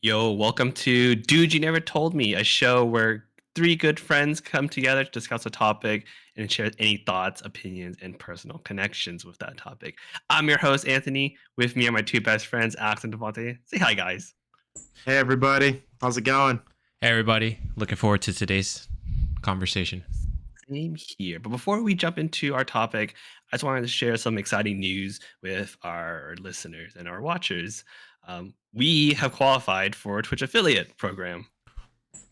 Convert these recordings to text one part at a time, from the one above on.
Yo, welcome to Dude You Never Told Me, a show where three good friends come together to discuss a topic and share any thoughts, opinions, and personal connections with that topic. I'm your host, Anthony. With me are my two best friends, Alex and Devante. Say hi, guys. Hey everybody, how's it going? Hey everybody, looking forward to today's conversation. Same here. But before we jump into our topic, I just wanted to share some exciting news with our listeners and our watchers. We have qualified for a Twitch affiliate program.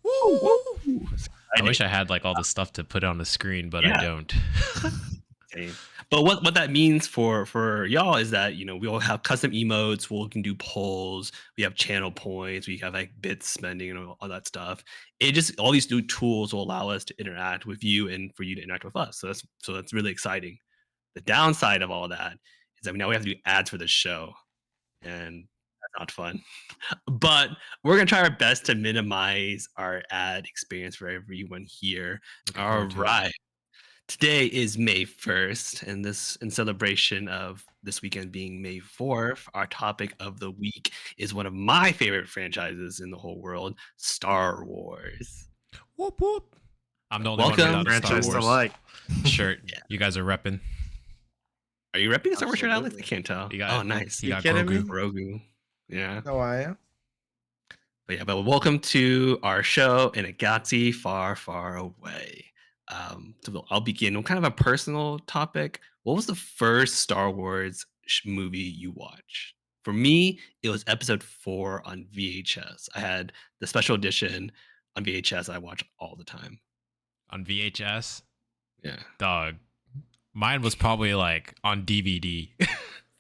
Woo! It's I wish exciting. I had like all the stuff to put on the screen, but I Yeah. don't. Same. But what that means for y'all is that we'll have custom emotes, we can do polls, we have channel points, we have like bits spending and all that stuff. It just all these new tools will allow us to interact with you and for you to interact with us. So that's really exciting. The downside of all that is that now we have to do ads for the show, and that's not fun. But we're gonna try our best to minimize our ad experience for everyone here. Looking All forward to it. right. Today is May 1st, and this in celebration of this weekend being May 4th, our topic of the week is one of my favorite franchises in the whole world, Star Wars. Whoop whoop. I'm the only Welcome. one without a Star Franchise to Wars like. shirt. Yeah. You guys are repping. Are you repping a Star Wars shirt, Alex? I Absolutely. can't tell. You got Oh, it. nice. You got kidding me? Grogu. Grogu. Yeah. No, I am. But welcome to our show in a galaxy far, far away. So I'll begin on kind of a personal topic. What was the first Star Wars movie you watched? For me, it was Episode 4 on VHS. I had the special edition on VHS. I watch all the time. On VHS. Yeah, Dog. Mine was probably like on DVD.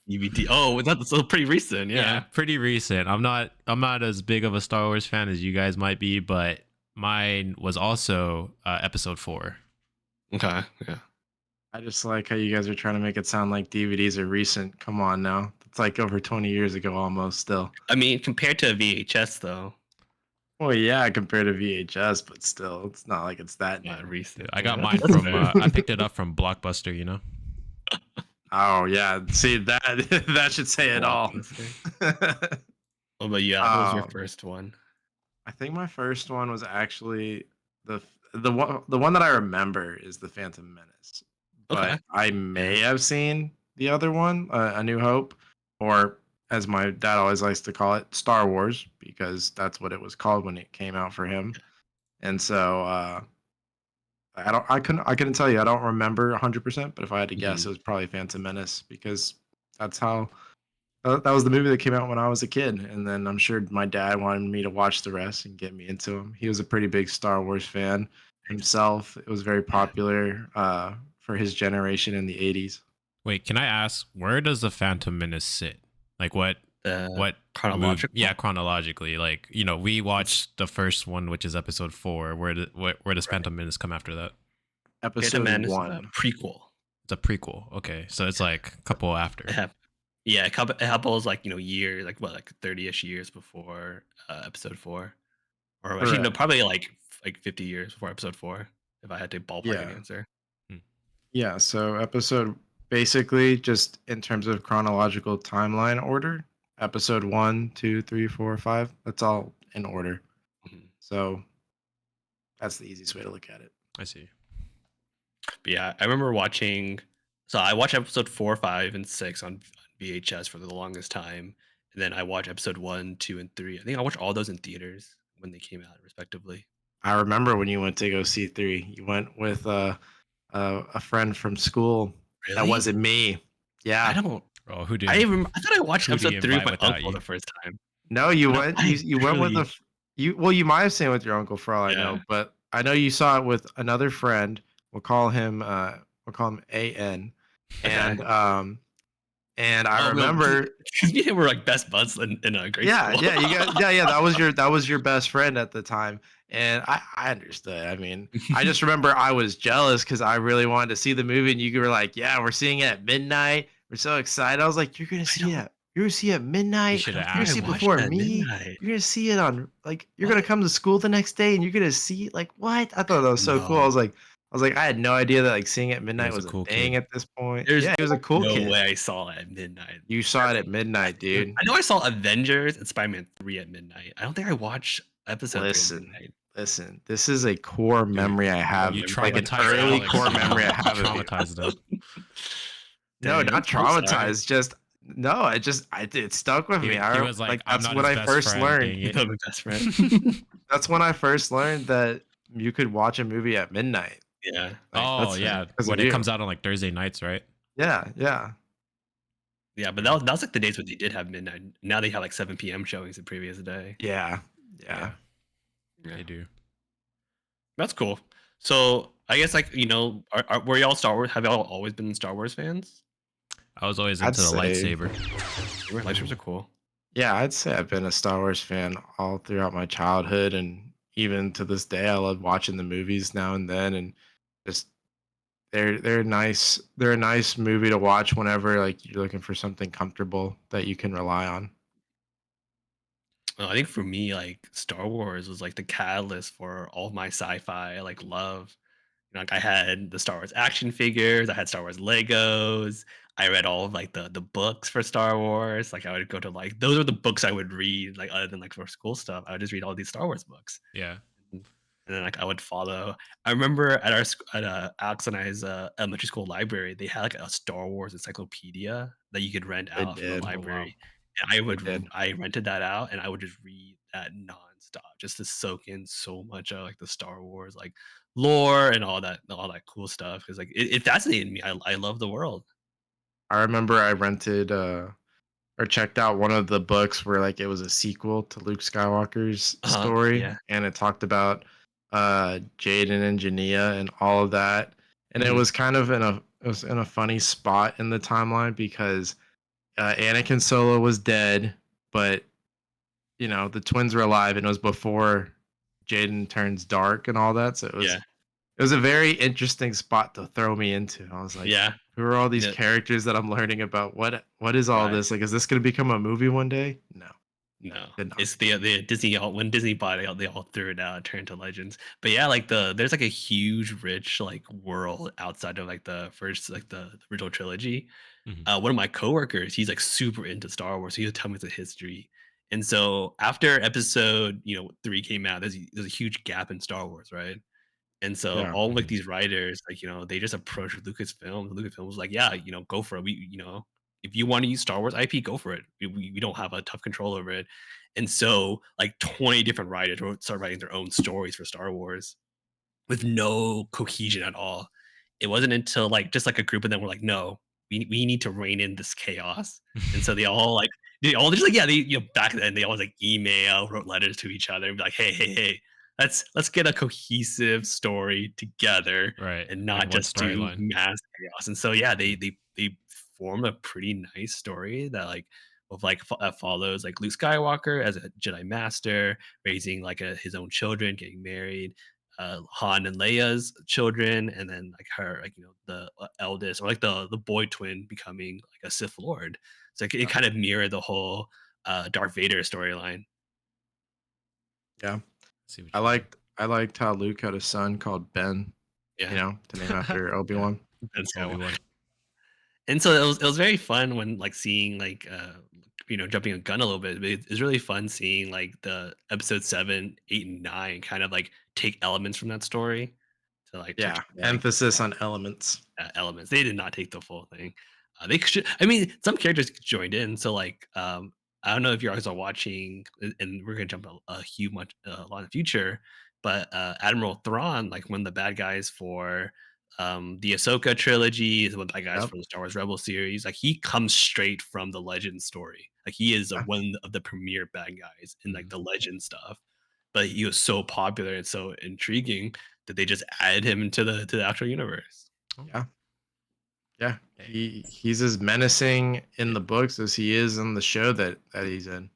DVD. Oh, that's so pretty recent. Yeah. Pretty recent. I'm not as big of a Star Wars fan as you guys might be, but mine was also episode 4. Okay. Yeah. I just like how you guys are trying to make it sound like DVDs are recent. Come on now. It's like over 20 years ago almost still. I mean, compared to a VHS, though, Well, yeah, compared to VHS, but still, it's not like it's that new. not recent. I got Yeah, mine that's from fair. I picked it up from Blockbuster, you know? Oh, yeah. See, that that should say it all. Blockbuster. Oh, but yeah, what was your Um, first one? I think my first one was actually the one that I remember is the Phantom Menace, Okay. but I may have seen the other one, A New Hope, or as my dad always likes to call it, Star Wars, because that's what it was called when it came out for him. And so I couldn't tell you. I don't remember 100%, but if I had to guess, Mhm. it was probably Phantom Menace because that's how that was the movie that came out when I was a kid, and then I'm sure my dad wanted me to watch the rest and get me into him. He was a pretty big Star Wars fan himself. It was very popular for his generation in the 80s. Wait, can I ask, where does the Phantom Menace sit? Like what Chronological. Yeah, chronologically. Like, we watched the first one, which is episode 4. Where does Phantom Menace come after that? Episode Phantom Menace is a 1. prequel. It's a prequel. Okay, so it's like a couple after. It happens like years, like what, like 30ish years before episode 4, or actually no, Correct. probably like 50 years before episode 4. If I had to ballpark an Yeah. answer. Yeah, so episode basically just in terms of chronological timeline order, episode 1, 2, 3, 4, 5, that's all in order. Mhm. So that's the easiest way to look at it. I see. But yeah, I remember watching. So I watched episode 4, 5, and 6 on VHS for the longest time, and then I watched episode 1, 2, and 3. I think I watched all those in theaters when they came out, respectively. I remember when you went to go see 3, you went with a friend from school. That Really? wasn't me. I Yeah. don't. Oh, who did? I thought I watched Who do you episode 3 with my invite without uncle you? the first time. No, you No, went I you went with really. you might have seen it with your uncle for all I Yeah. know, but I know you saw it with another friend. We'll call him AN. And Okay. and I Oh no, remember because me and him were like best buds in grade yeah, school. yeah, you got yeah, that was your best friend at the time. And I understood. I mean, I just remember I was jealous because I really wanted to see the movie, and you were like, "Yeah, we're seeing it at midnight. We're so excited." I was like, "You're gonna see it? You're gonna see it at You midnight? should have I You're don't gonna asked see think it I me. watched before that at me? midnight. You're gonna see it on like you're What? gonna come to school the next day, and you're gonna see it? Like what? I thought that was so cool. No. was like, I had no idea that like seeing it at He midnight was a was a cool thing kid. at this point. There's Yeah, he was a cool no kid. way I saw it at midnight. You saw it at midnight, dude. I know I saw Avengers and Spider-Man 3 at midnight. I don't think I watched episode 3 at Listen, midnight. listen. This is a core Dude, memory I have, you like an traumatized early Alex. core You memory I have of you. traumatized him. No, Dang, not I'm sorry. traumatized. Just no. It stuck with me. He was like, I'm That's not when his I best first friend. learned. Dang You it. know my best friend. That's when I first learned that you could watch a movie at midnight. Yeah. Like, Oh that's yeah, because when of it you. comes out on like Thursday nights, right? Yeah, yeah. Yeah, but that was like the days when they did have midnight. Now they have like 7 p.m. showings the previous day. Yeah. Yeah. Yeah. They do. That's cool. So I guess like were y'all Star Wars? Have y'all always been Star Wars fans? I was always I'd into the say, lightsaber. Lightsabers are cool. yeah, I'd say I've been a Star Wars fan all throughout my childhood, and even to this day, I love watching the movies now and then, and just they're nice. They're a nice movie to watch whenever like you're looking for something comfortable that you can rely on. I think for me, like Star Wars was like the catalyst for all of my sci-fi like love. Like I had the Star Wars action figures, I had Star Wars Legos. I read all of like the books for Star Wars. Like I would go to like those are the books I would read. Like other than like for school stuff, I would just read all these Star Wars books. Yeah. And then like I would follow. I remember at Alex and I's elementary school library, they had like a Star Wars encyclopedia that you could rent They out from the did. Oh wow. library. And They did. I rented that out and I would just read that nonstop just to soak in so much of like the Star Wars like lore and all that cool stuff because like it fascinated me. I love the world. I remember I rented or checked out one of the books where like it was a sequel to Luke Skywalker's story, Yeah. and it talked about Jaden and Jania and all of that. And it Mhm. was kind of it was in a funny spot in the timeline because Anakin Solo was dead, but the twins were alive, and it was before Jaden turns dark and all that. So Yeah. it was a very interesting spot to throw me into. I was like, Yeah. who are all these Yeah. characters that I'm learning about? What is all Right. this? Like, is this going to become a movie one day? No, No, did not. it's the Disney when Disney bought it, they all threw it out, turned to Legends. But yeah, like there's like a huge, rich like world outside of like the first like the original trilogy. Mhm. One of my coworkers, he's like super into Star Wars. So he would tell me the history. And so after episode 3 came out, there's a huge gap in Star Wars, right? And so Yeah, all like Mhm. these writers, like, they just approached Lucasfilm. Lucasfilm was like, yeah, go for it. If you want to use Star Wars IP, go for it. We don't have a tough control over it. And so like 20 different writers started writing their own stories for Star Wars with no cohesion at all. It wasn't until like just like a group of them were like, no, we need to rein in this chaos. And so they all just like yeah, they back then they always like email, wrote letters to each other and be like, hey, let's get a cohesive story together Right. and Like not one just do storyline. mass chaos. And so yeah, they form a pretty nice story that like follows like Luke Skywalker as a Jedi Master, raising like his own children, getting married, Han and Leia's children, and then like her, like the eldest or like the boy twin becoming like a Sith Lord. So it yeah, kind of mirrored the whole Darth Vader storyline. yeah. See what I you mean. liked how Luke had a son called Ben. Yeah, To name after Obi Yeah. Wan. and so Obi-Wan. and so it was very fun when like seeing like jumping a gun a little bit. But it's really fun seeing like the episode 7, 8, and 9 kind of like take elements from that story to like to Yeah, like emphasis on elements. elements. They did not take the full thing. They should. I mean, some characters joined in. So like, I don't know if you guys are watching, and we're gonna jump a huge much a lot in the future. But Admiral Thrawn, like one of the bad guys for the Ahsoka trilogy, is one of the bad guys Yep. for the Star Wars Rebel series. Like he comes straight from the Legend story. Like he is Yeah. one of the premier bad guys in like Mhm. the Legend stuff. But he was so popular and so intriguing that they just added him into the actual universe. Oh, Yeah. Yeah. hey. He's as menacing in Yeah. the books as he is in the show that he's in.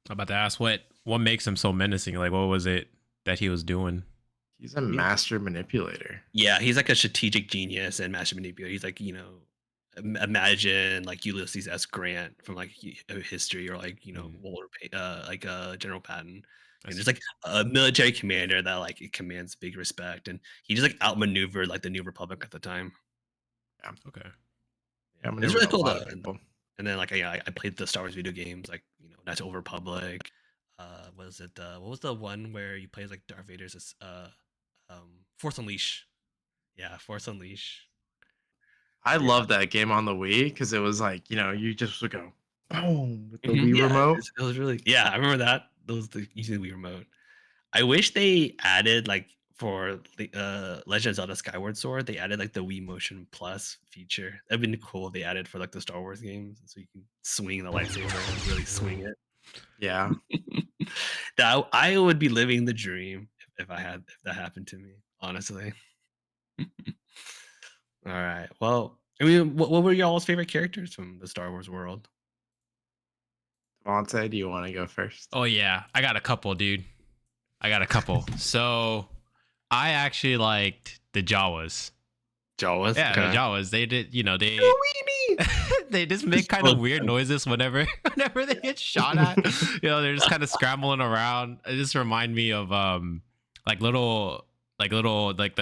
I'm about to ask what makes him so menacing? Like what was it that he was doing? He's a master manipulator. Yeah, he's like a strategic genius and master manipulator. He's like, imagine like Ulysses S. Grant from like history, or like Mm, General Patton, I and just see. like a military commander that like it commands big respect, and he just like outmaneuvered like the New Republic at the time. Yeah, Okay. Yeah, yeah, I it's maneuvered really a cool lot though. of people. And then like I played the Star Wars video games, like Knights of the Old Republic. Was it what was the one where you play as like Darth Vader's Force Unleash? Yeah, Force Unleash. I Yeah. love that game on the Wii because it was like, you just would go boom with the Wii Yeah, remote. it was really, yeah, I remember that. Those the using the Wii remote. I wish they added like for the Legend of Zelda Skyward Sword, they added like the Wii Motion Plus feature. That'd been cool if they added for like the Star Wars games, so you can swing the lightsaber and really swing it. Yeah. That I would be living the dream if that happened to me, honestly. All right. Well, I mean, what were y'all's favorite characters from the Star Wars world? Devante, do you want to go first? Oh yeah, I got a couple, dude. I got a couple. So I actually liked the Jawas. Jawas. Yeah, the Okay. Jawas. They did, they Weenie! they just make Just kind so of weird dumb. noises whenever they get shot at. They're just kind of scrambling around. It just remind me of like little like the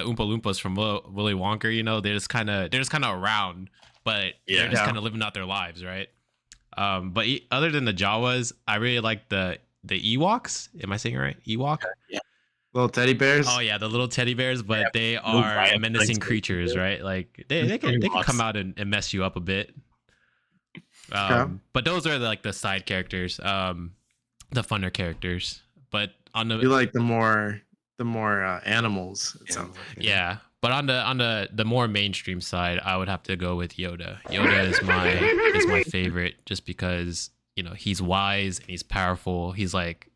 Oompa Loompas from Willy Wonka. They're just kind of around, but they're Yeah. just Yeah. kind of living out their lives, right? But other than the Jawas, I really like the Ewoks. Am I saying it right? Ewok. Yeah. Little teddy bears. Oh yeah, the little teddy bears, but they No are riot like menacing creatures, right? Like they just they can throwing they can come rocks. out and mess you up a bit. Okay. But those are like the side characters, the funner characters. But on You the like the more animals, it sounds Animals. like. yeah, but on the more mainstream side, I would have to go with Yoda. Yoda is my favorite, just because he's wise and he's powerful. He's like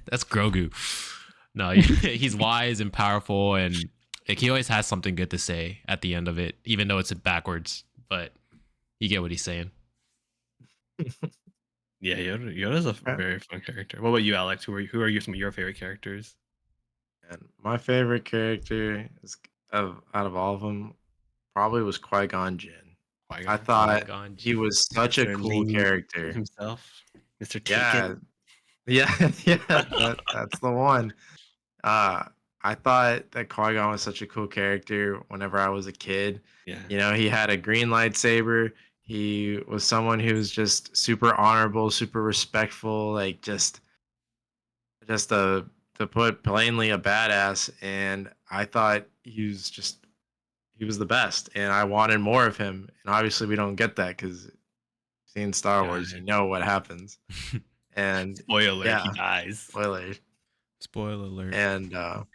that's Grogu. No, he's wise and powerful, and like he always has something good to say at the end of it, even though it's backwards. But you get what he's saying. Yeah, Yoda's a Okay. very fun character. What about you, Alex? Who are some of your favorite characters? And my favorite character is out of all of them probably was Qui-Gon Jinn. I Qui-Gon, thought Qui-Gon he Jinn. was such a Mr. cool Lean character. himself, Mr. Yeah, Taken. yeah, yeah. That's the one. Uh, I thought that Qui-Gon was such a cool character whenever I was a kid. Yeah, He had a green lightsaber. He was someone who was just super honorable, super respectful, like just a to put plainly a badass. And I thought he was the best, and I wanted more of him. And obviously, we don't get that because seeing Star Wars, you died. know what happens. And Spoiler: he yeah, dies. spoilers. Spoiler alert. And That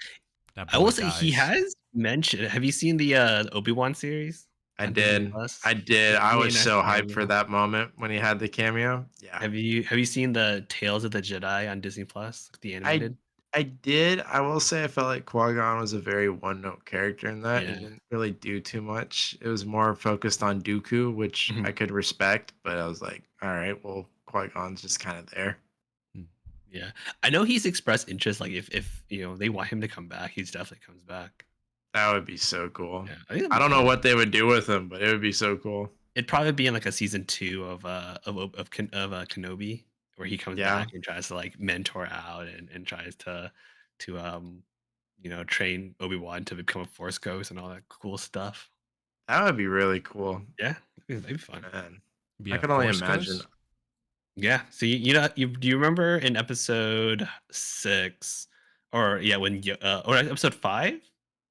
I boy will say he dies. has mentioned. Have you seen the Obi-Wan series I on Disney did. Plus? I did. It's a I really was nice so hyped for cameo. that moment when he had the cameo. Yeah. Have you seen the Tales of the Jedi on Disney Plus, the I animated? I did. I will say I felt like Qui-Gon was a very one-note character in that. He Yeah. didn't really do too much. It was more focused on Dooku, which Mhm. I could respect, but I was like, all right, well, Qui-Gon's just kind of there. Hmm. Yeah. I know he's expressed interest. Like if they want him to come back, he's definitely comes back. That would be so cool. Yeah, I think that'd I be don't know cool. what they would do with him, but it would be so cool. It'd probably be in like a season two of Kenobi, where he comes Yeah, back and tries to like mentor out and tries to train Obi-Wan to become a Force Ghost and all that cool stuff. that would be really cool, Yeah, that'd be fun. man. Be I a can only force imagine. ghost. Yeah. So do you remember in episode 6, or yeah, or episode 5?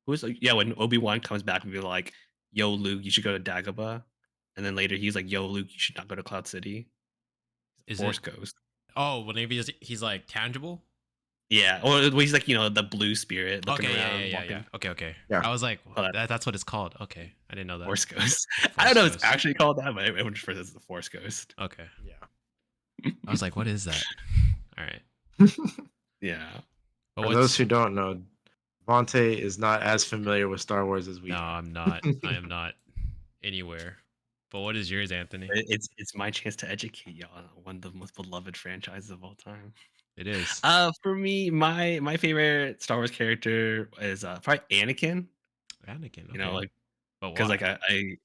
Who's like, yeah, when Obi-Wan comes back and be like, "Yo, Luke, you should go to Dagobah," and then later he's like, "Yo, Luke, you should not go to Cloud City." He's a Is Force it? Ghost. Oh, well, maybe he's like tangible. Yeah, or he's like the blue spirit looking Okay, yeah, yeah, around, yeah, yeah. walking. Okay. Yeah, I was like, Oh, that's that's what it's called. Okay, I didn't know that. Force Ghost. I don't Force know if it's ghost. actually called that, but everyone refers to it as the Force Ghost. Okay, yeah. I was like, what is that? All right, Yeah. but For those what's? who don't know, Vontae is not as familiar with Star Wars as we No, are. I'm not. I am not anywhere. But what is yours, Anthony? It's my chance to educate y'all on one of the most beloved franchises of all time. It is For me, my favorite Star Wars character is probably Anakin. Anakin. You know, Okay, like but because like why? I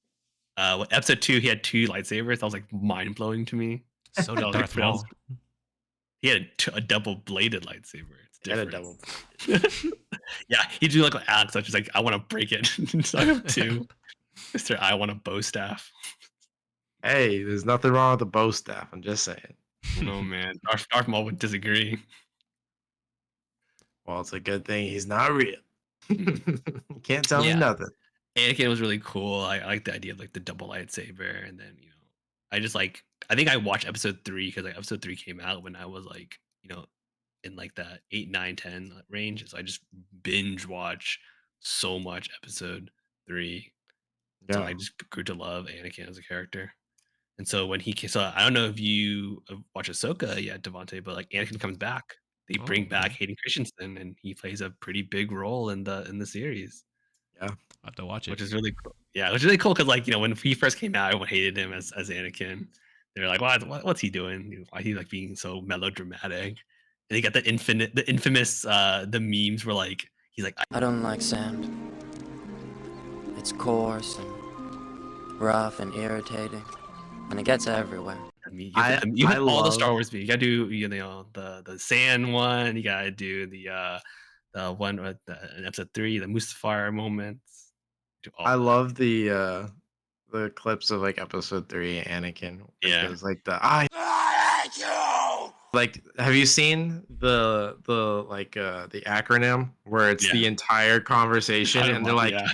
Episode 2, he had 2 lightsabers. That was like mind blowing to me. So That did was like Darth Maul. he had a double bladed lightsaber. It's He had a different. double. Yeah, he do like Alex, such as like I want to break it. So I have 2. Mr. I want a bow staff. Hey, there's nothing wrong with the bow staff. I'm just saying. Oh man, Darth Maul would disagree. Well, it's a good thing he's not real. Can't tell me Yeah. nothing. Anakin was really cool. I like the idea of like the double lightsaber, and then I just like I think I watched episode 3 because like episode 3 came out when I was like in like that 8, 9, 10 range. So I just binge watch so much episode 3. So Yeah. I just grew to love Anakin as a character. And so when he came, so I don't know if you watch Ahsoka yet, Devante, but like Anakin comes back. They Oh, bring back okay. Hayden Christensen, and he plays a pretty big role in the series, Yeah. I'll have to watch it. which is really cool. Yeah, which is really cool because like when he first came out, everyone hated him as Anakin. They're like, what's he doing? Why he like being so melodramatic? And he got the infamous the memes were like he's like I don't like sand. It's coarse and rough and irritating, and it gets everywhere. I mean, you I have all the love Star Wars movies. You gotta do the sand one. You gotta do the one with in episode 3, the Mustafar moments. Do all I that. love the clips of like episode 3 Anakin. Yeah. Because like I hate you. Like, have you seen the the acronym where it's the Yeah. entire conversation I and they're love- like, yeah.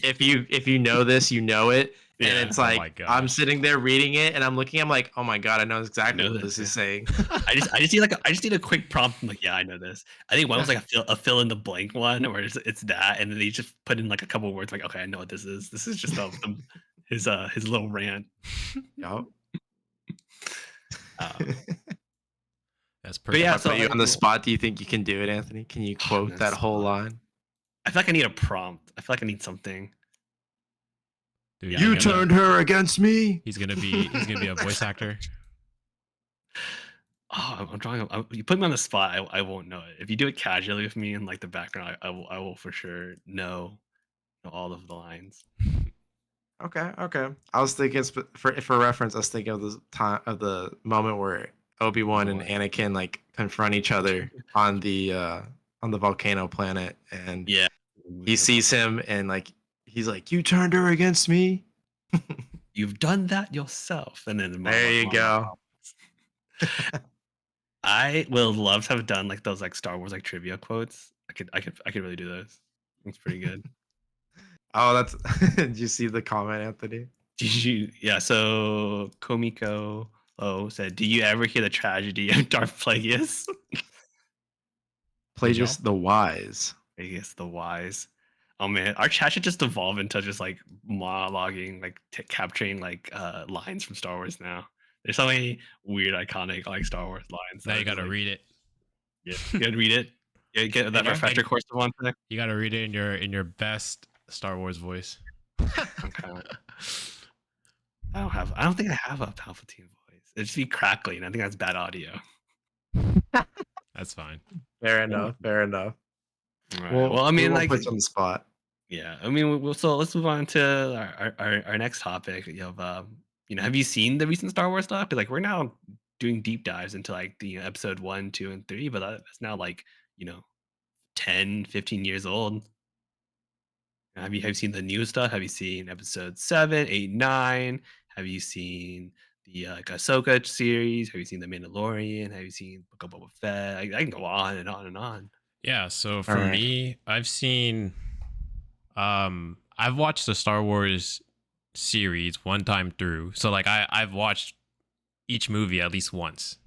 if you know this, you know it. And Yeah. it's Oh like my I'm gosh. sitting there reading it and I'm looking, I'm like, oh my god, I know exactly know what this, this is yeah. saying. I just need I just need a quick prompt. I'm like, yeah, I know this. I think one was like a fill in the blank one, where it's that, and then they just put in like a couple words. Like, okay, I know what this is. This is just his little rant. Yup. Um, That's But yeah, perfect. so Put you like, on the spot. Do you think you can do it, Anthony? Can you quote man, that whole spot. line? I feel like I need a prompt. I feel like I need something. Dude, Yeah, You I gotta- turned her against me. He's gonna be a voice actor. Oh, I'm drawing. You put me on the spot. I won't know it. If you do it casually with me in like the background, I will for sure know all of the lines. Okay, okay. I was thinking for reference, I was thinking of the moment where Obi-Wan and Boy. Anakin like confront each other on the volcano planet, and Yeah, he sees him and like he's like, "You turned her against me." You've done that yourself, and then There you go. I would love to have done like those like Star Wars like trivia quotes. I could really do those. It's pretty good. Oh, that's. Did you see the comment, Anthony? Did you? Yeah. So Komiko said, "Do you ever hear the tragedy of Darth Plagueis?" Play Did y'all? just the wise. Plagueis the Wise. Oh man, our chat should just evolve into just like monologuing, like capturing like lines from Star Wars now. There's so many weird, iconic like Star Wars lines. Now that you are just, gotta like, read it. Yeah, you gotta read it. Yeah, get that Yeah, refresher like- course of one thing. You gotta read it in your best Star Wars voice. Okay. I don't think I have a Palpatine voice. It'd just be crackling. I think that's bad audio. That's fine. Fair enough. Fair enough. Right. Well, I we mean, won't like, put you on the spot. yeah. I mean, so let's move on to our next topic. Have you seen the recent Star Wars stuff? 'Cause, like, we're now doing deep dives into like the episode 1, 2, and 3, but that's now like 10, 15 years old. Have you seen the new stuff? Have you seen episode 7, 8, 9? Have you seen the Ahsoka series? Have you seen the Mandalorian? Have you seen Book of Boba Fett? I can go on and on and on. Yeah, so for Alright. me, I've seen I've watched the Star Wars series one time through. So like I've watched each movie at least once.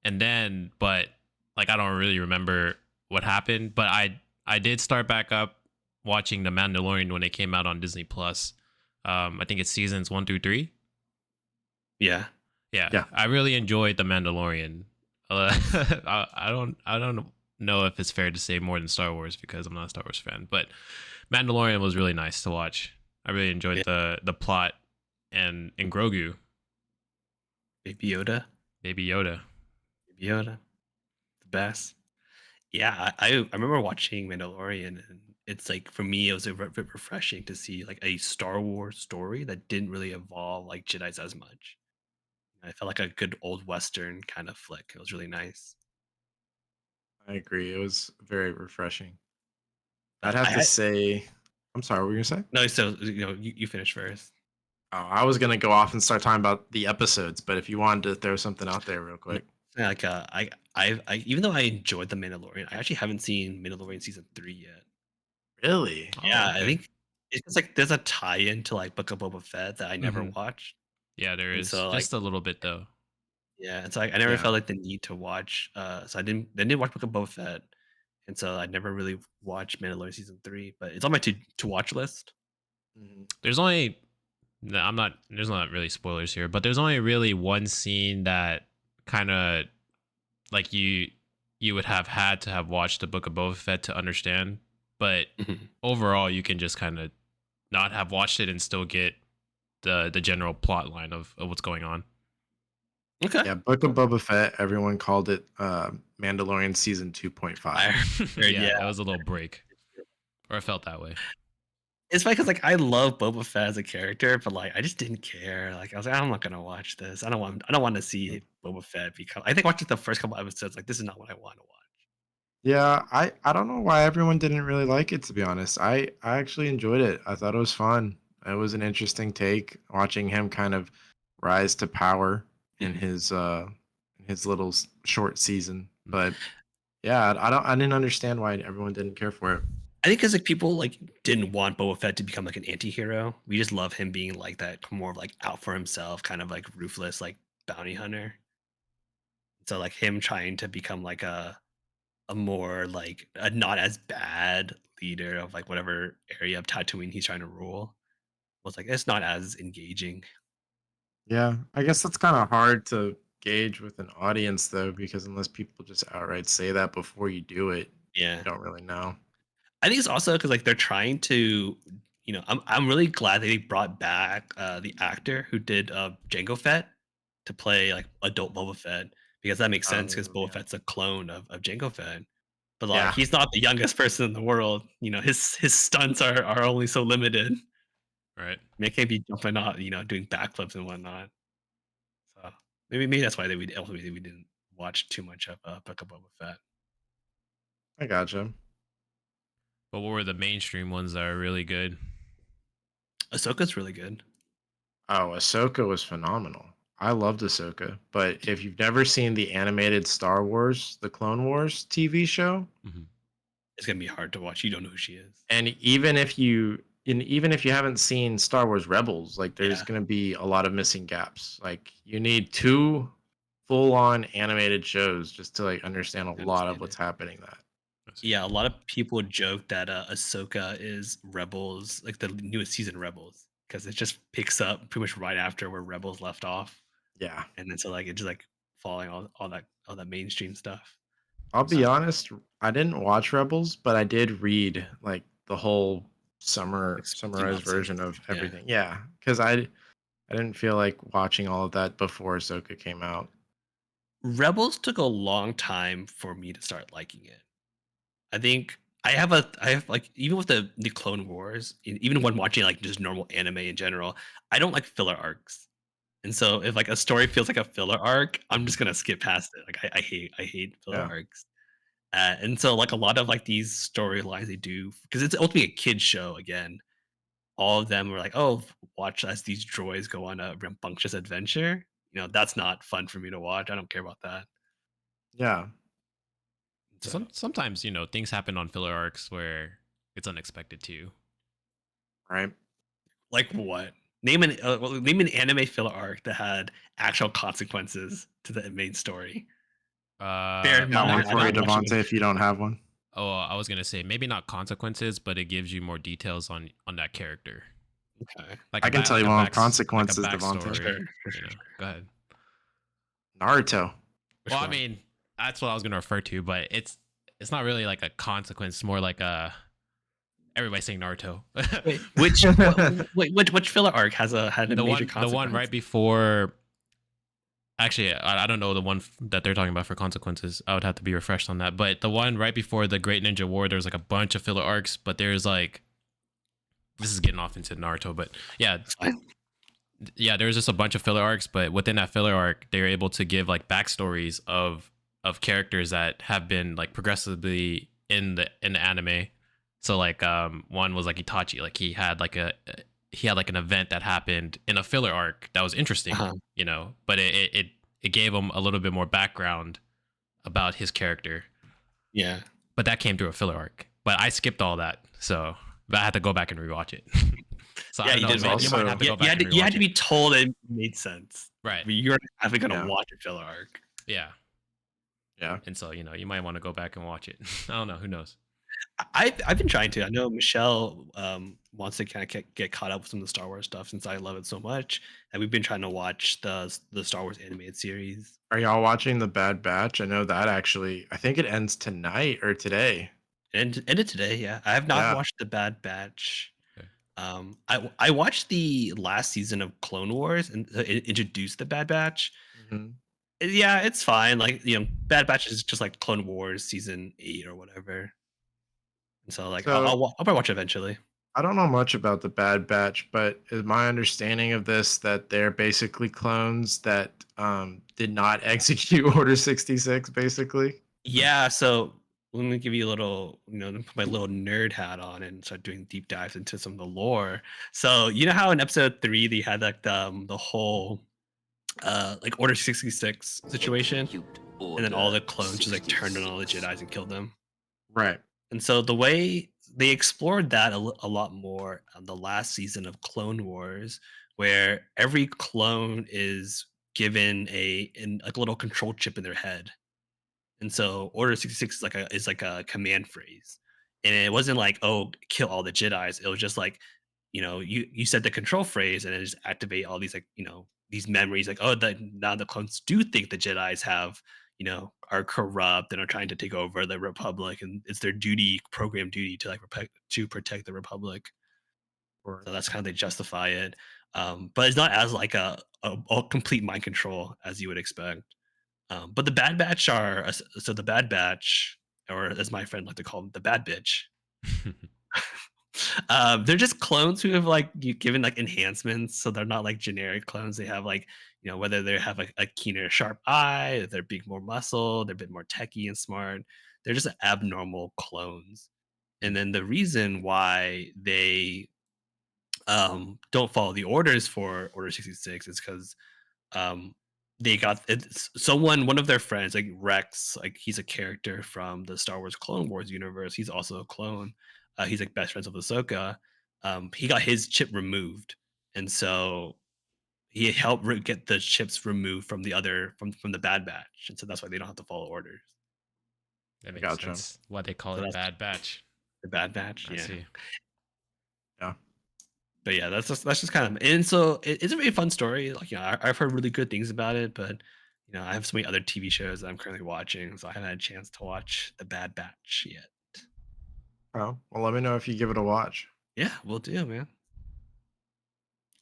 And then but like I don't really remember what happened, but I did start back up watching The Mandalorian when it came out on Disney Plus. I think it's seasons 1 through 3. Yeah. Yeah. I really enjoyed The Mandalorian. I don't know if it's fair to say more than Star Wars because I'm not a Star Wars fan, but Mandalorian was really nice to watch. I really enjoyed the plot and Grogu, Baby Yoda. Baby Yoda. The best. Yeah, I remember watching Mandalorian, and it's like for me, it was a bit refreshing to see like a Star Wars story that didn't really involve like Jedi's as much. I felt like a good old Western kind of flick. It was really nice. I agree. It was very refreshing. I'd But have I to had say, I'm sorry, what were you gonna say? no, so you finish first. Oh, I was gonna go off and start talking about the episodes, but if you wanted to throw something out there real No, quick. like I even though I enjoyed the Mandalorian, I actually haven't seen Mandalorian season 3 yet. Really? Oh, Yeah, I okay. think it's just like there's a tie-in to like Book of Boba Fett that I never Hmm. watched, Yeah, there and is so like just a little bit though. yeah, it's like I never Yeah. felt like the need to watch. So I didn't watch Book of Boba Fett, and so I never really watched Mandalorian season 3. But it's on my to watch list. Mhm. There's only no, I'm not. There's not really spoilers here, but there's only really one scene that kind of like you would have had to have watched the Book of Boba Fett to understand. But Mhm. overall, you can just kind of not have watched it and still get the general plot line of what's going on. Okay, Yeah, Book of Boba Fett, everyone called it Mandalorian season I 2.5. heard Yeah, yeah. it was a little break, or it felt that way. It's funny because like I love Boba Fett as a character, but like I just didn't care. Like I was like, I'm not gonna watch this. I don't want to see Boba Fett become. I think watching the first couple episodes, like this is not what I want to watch. Yeah, I don't know why everyone didn't really like it, to be honest. I actually enjoyed it. I thought it was fun. It was an interesting take watching him kind of rise to power Mhm. in his little short season. But yeah, I didn't understand why everyone didn't care for it. I think because like people like didn't want Boba Fett to become like an anti-hero. We just love him being like that, more of like out for himself, kind of like ruthless, like bounty hunter. So like him trying to become like a more like a not as bad leader of like whatever area of Tatooine he's trying to rule was like it's not as engaging. Yeah, I guess that's kind of hard to gauge with an audience though, because unless people just outright say that before you do it, you Yeah. don't really know. I think it's also because like they're trying to, I'm really glad that they brought back the actor who did Jango Fett to play like adult Boba Fett because that makes sense because Boba Yeah. Fett's a clone of Jango Fett. But like Yeah. he's not the youngest person in the world. His stunts are only so limited. I Right. mean, I can't be jumping out, doing backflips and whatnot. So maybe that's why ultimately we didn't watch too much of Book of Boba Fett. I gotcha. But what were the mainstream ones that are really good? Ahsoka's really good. Oh, Ahsoka was phenomenal. I loved Ahsoka. But if you've never seen the animated Star Wars, the Clone Wars TV show, Mhm. It's gonna be hard to watch. You don't know who she is. and even if you haven't seen Star Wars Rebels, like there's Yeah. gonna be a lot of missing gaps. Like you need two full-on animated shows just to like understand a lot of Understand what's it. happening that. I see. Yeah, a lot of people joke that Ahsoka is Rebels, like the newest season Rebels, because it just picks up pretty much right after where Rebels left off, Yeah. and then so like it just like following all that mainstream stuff. I'll be So honest, I didn't watch Rebels, but I did read like the whole like summarized synopsis. version of Yeah, everything. Yeah, because I didn't feel like watching all of that before Ahsoka came out. Rebels took a long time for me to start liking it. I think I have like even with the Clone Wars, even when watching like just normal anime in general, I don't like filler arcs. And so if like a story feels like a filler arc, I'm just gonna skip past it. Like I hate filler Yeah, arcs. And so like a lot of like these storylines they do because it's ultimately a kid show again. All of them were like, oh, watch as these droids go on a rambunctious adventure. That's not fun for me to watch. I don't care about that. yeah, So Sometimes things happen on filler arcs where it's unexpected too. right. like what? Name an anime filler arc that had actual consequences to the main story. Bear in Got one mind, I for you, didn't watch Devante. it. If you don't have one, Oh, I was gonna say maybe not consequences, but it gives you more details on that character, Okay. like I can tell you one with like a consequences, Devante. backstory. Sure, sure, sure, sure. Go ahead. Naruto. Which Well, I one? mean, that's what I was gonna refer to, but it's not really like a consequence. It's more like a everybody's saying Naruto. Wait, which which filler arc had a major The one consequence? right before Actually, I don't know the one that they're talking about for Consequences. I would have to be refreshed on that. But the one right before the Great Ninja War, there's like a bunch of filler arcs, but there's like, this is getting off into Naruto, but yeah, Fine. yeah, there's just a bunch of filler arcs, but within that filler arc, they're able to give like backstories of characters that have been like progressively in the anime. So like one was like Itachi, like he had like an event that happened in a filler arc that was interesting, Uh-huh. you know, but it gave him a little bit more background about his character. Yeah. But that came through a filler arc. But I skipped all that, so but I had to go back and rewatch it. So I Yeah, don't you know, did. maybe you also- might have to go You back had and to, you had rewatch to be it. told it made sense. Right. I mean, you're actually gonna Yeah. watch a filler arc. Yeah. Yeah. And so, you know, you might want to go back and watch it. I don't know. Who knows? I've been trying to. I know Michelle wants to kind of get caught up with some of the Star Wars stuff since I love it so much, and we've been trying to watch the Star Wars animated series. Are y'all watching The Bad Batch? I know that actually. I think it ends tonight or today. And ended today. Yeah, I have not Yeah. watched the Bad Batch. Okay. I watched the last season of Clone Wars and it introduced the Bad Batch. Mhm. Yeah, it's fine. Like Bad Batch is just like Clone Wars season 8 or whatever. And so like So- I'll probably watch it eventually. I don't know much about The Bad Batch, but is my understanding of this that they're basically clones that did not execute Order 66, basically? Yeah, so let me give you a little, put my little nerd hat on and start doing deep dives into some of the lore. So you know how in episode 3 they had like the whole like Order 66 situation, and then all the clones just like turned on all the Jedis and killed them. Right. And so the way they explored that a lot more on the last season of Clone Wars, where every clone is given like a little control chip in their head. And so Order 66 is like a command phrase. And it wasn't like, oh, kill all the Jedi's. It was just like, you said the control phrase and it just activate all these like, these memories like, oh, now the clones do think the Jedi's have, are corrupt and are trying to take over the Republic, and it's their program duty to like protect the Republic. So that's kind of they justify it. But it's not as like a complete mind control as you would expect. But the Bad Batch are so the Bad Batch, or as my friend like to call them, the Bad Bitch. They're just clones who have like given like enhancements, so they're not like generic clones. They have like whether they have a keener, sharp eye, they're big more muscle, they're a bit more techy and smart. They're just abnormal clones. And then the reason why they don't follow the orders for Order 66 is because they got one of their friends, like Rex, like he's a character from the Star Wars Clone Wars universe. He's also a clone. He's like best friends with Ahsoka. He got his chip removed, and so he helped get the chips removed from from the Bad Batch, and so that's why they don't have to follow orders. That makes Gotcha. sense. Why they call So it that's- Bad Batch. The Bad Batch, I yeah. see. But yeah, that's just kind of, and so it's a really fun story. Like I've heard really good things about it, but I have so many other TV shows that I'm currently watching, so I haven't had a chance to watch The Bad Batch yet. Oh, well, let me know if you give it a watch. Yeah, we'll do, man.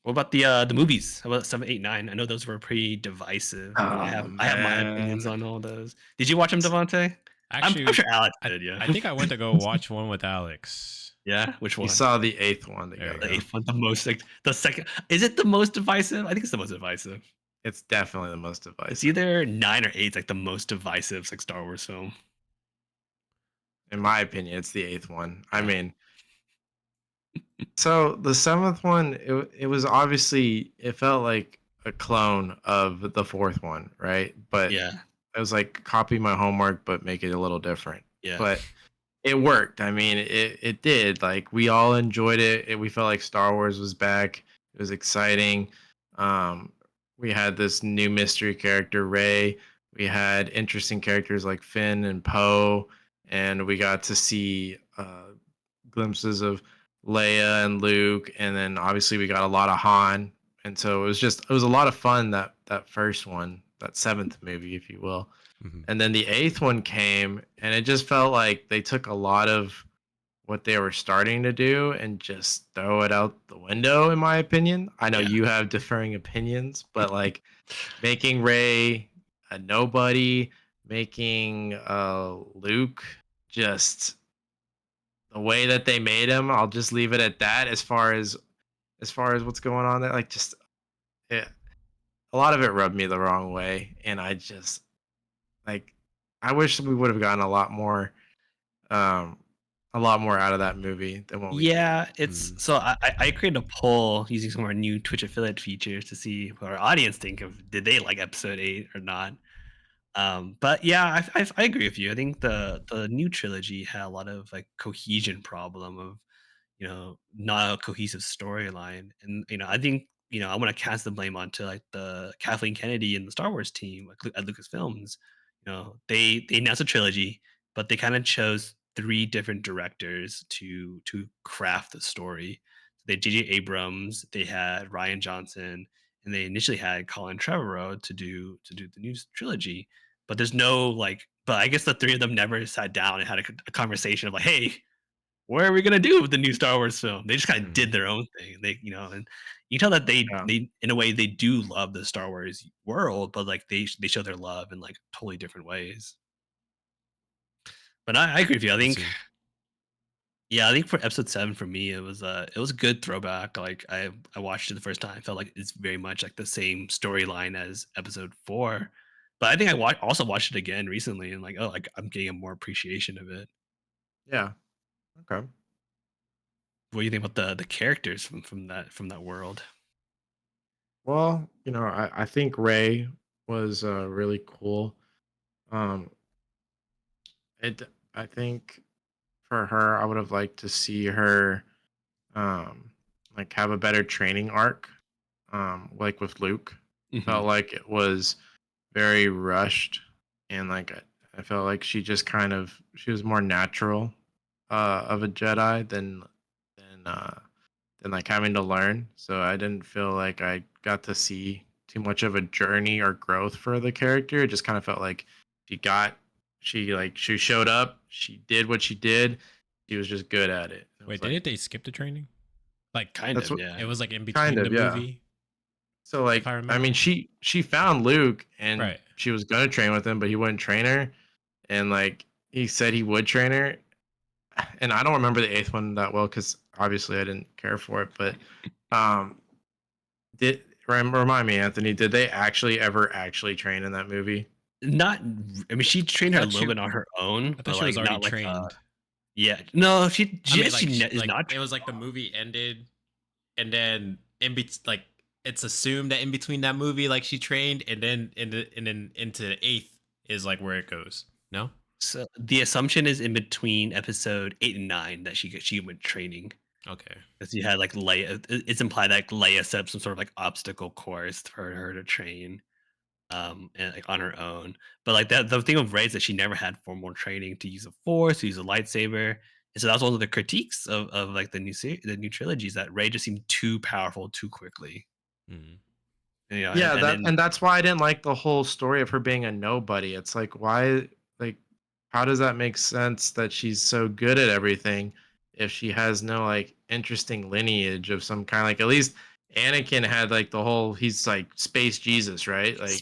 What about the movies? How about 7, 8, 9? I know those were pretty divisive. I have my opinions man. on all those. Did you watch them, Devante? Actually, I'm sure Alex I, did. Yeah. I think I went to go watch one with Alex. Yeah. Which We one? saw the 8th one There you together. The 8th one, the most like the second. Is it the most divisive? I think it's the most divisive. It's definitely the most divisive. It's either 9 or 8, like the most divisive like Star Wars film. In my opinion, it's the 8th one. I mean, so the 7th one, it was obviously, it felt like a clone of the 4th one, right? But Yeah. it was like copy my homework, but make it a little different. Yeah. But it worked. I mean, it did. Like we all enjoyed it. We felt like Star Wars was back. It was exciting. We had this new mystery character, Rey. We had interesting characters like Finn and Poe, and we got to see glimpses of Leia and Luke, and then obviously we got a lot of Han. And so it was a lot of fun that first one, that 7th movie, if you will. Mhm. And then the 8th one came, and it just felt like they took a lot of what they were starting to do and just throw it out the window, in my opinion. I know Yeah. you have differing opinions, but like making Ray a nobody, making Luke just the way that they made him, I'll just leave it at that as far as what's going on there. Like just it, a lot of it rubbed me the wrong way. And I just like I wish we would have gotten um a lot more out of that movie than what we did. Yeah, it's so I created a poll using some of our new Twitch affiliate features to see what our audience think of did they like episode 8 or not. But yeah, I agree with you. I think the new trilogy had a lot of like cohesion problem of not a cohesive storyline. And I think I want to cast the blame onto like the Kathleen Kennedy and the Star Wars team at Lucasfilms. They announced a trilogy, but they kind of chose three different directors to craft the story. They had J.J. Abrams, they had Ryan Johnson, and they initially had Colin Trevorrow to do the new trilogy. But there's no like, but I guess the three of them never sat down and had a conversation of like, hey, what are we gonna do with the new Star Wars film? They just kind of Mhm. did their own thing. And you tell that they Yeah. they in a way they do love the Star Wars world, but like they show their love in like totally different ways. But I agree with you. I I think see. yeah, I think for episode 7 for me it was a good throwback. Like I watched it the first time, I felt like it's very much like the same storyline as episode 4. But I think also watched it again recently and like oh like I'm getting a more appreciation of it. Yeah. Okay. What do you think about the characters from that world? Well, I think Ray was really cool. Um, it I think for her, I would have liked to see her um like have a better training arc. Like with Luke, Hmm. felt like it was very rushed, and like I felt like she was more natural of a Jedi than like having to learn. So I didn't feel like I got to see too much of a journey or growth for the character. It just kind of felt like she got she showed up, she did what she did, she was just good at it. It Wait, was like didn't they skip the training? Like Kind that's of, what yeah. it was like in kind between the of, yeah. movie, So if like I I mean remember. she found Luke and Right. she was gonna train with him, but he wouldn't train her. And like he said he would train her. And I don't remember the eighth one that well because obviously I didn't care for it. But um, remind me, Anthony? Did they actually ever actually train in that movie? Not I mean, she I trained her a thought little she bit on her own, I thought but, she was like, already not like, trained. yeah. No, she I she mean, she like ne is like not it was like the movie ended, and then like it's assumed that in between that movie, like she trained, and then into the eighth is like where it goes. No. so the assumption is in between episode 8 and 9 that she went training. Okay. 'Cause you had, like, Leia it's implied that Leia set up some sort of, like, obstacle course for her to train, and, like, on her own. But, like, the thing with Rey is that she never had formal training to use a Force, to use a lightsaber, and so that was one of the critiques of, like, the new trilogies that Rey just seemed too powerful too quickly, Mhm. Yeah, and that then and that's why I didn't like the whole story of her being a nobody. It's like why like how does that make sense that she's so good at everything if she has no like interesting lineage of some kind? Like at least Anakin had like the whole he's like space Jesus, right? Like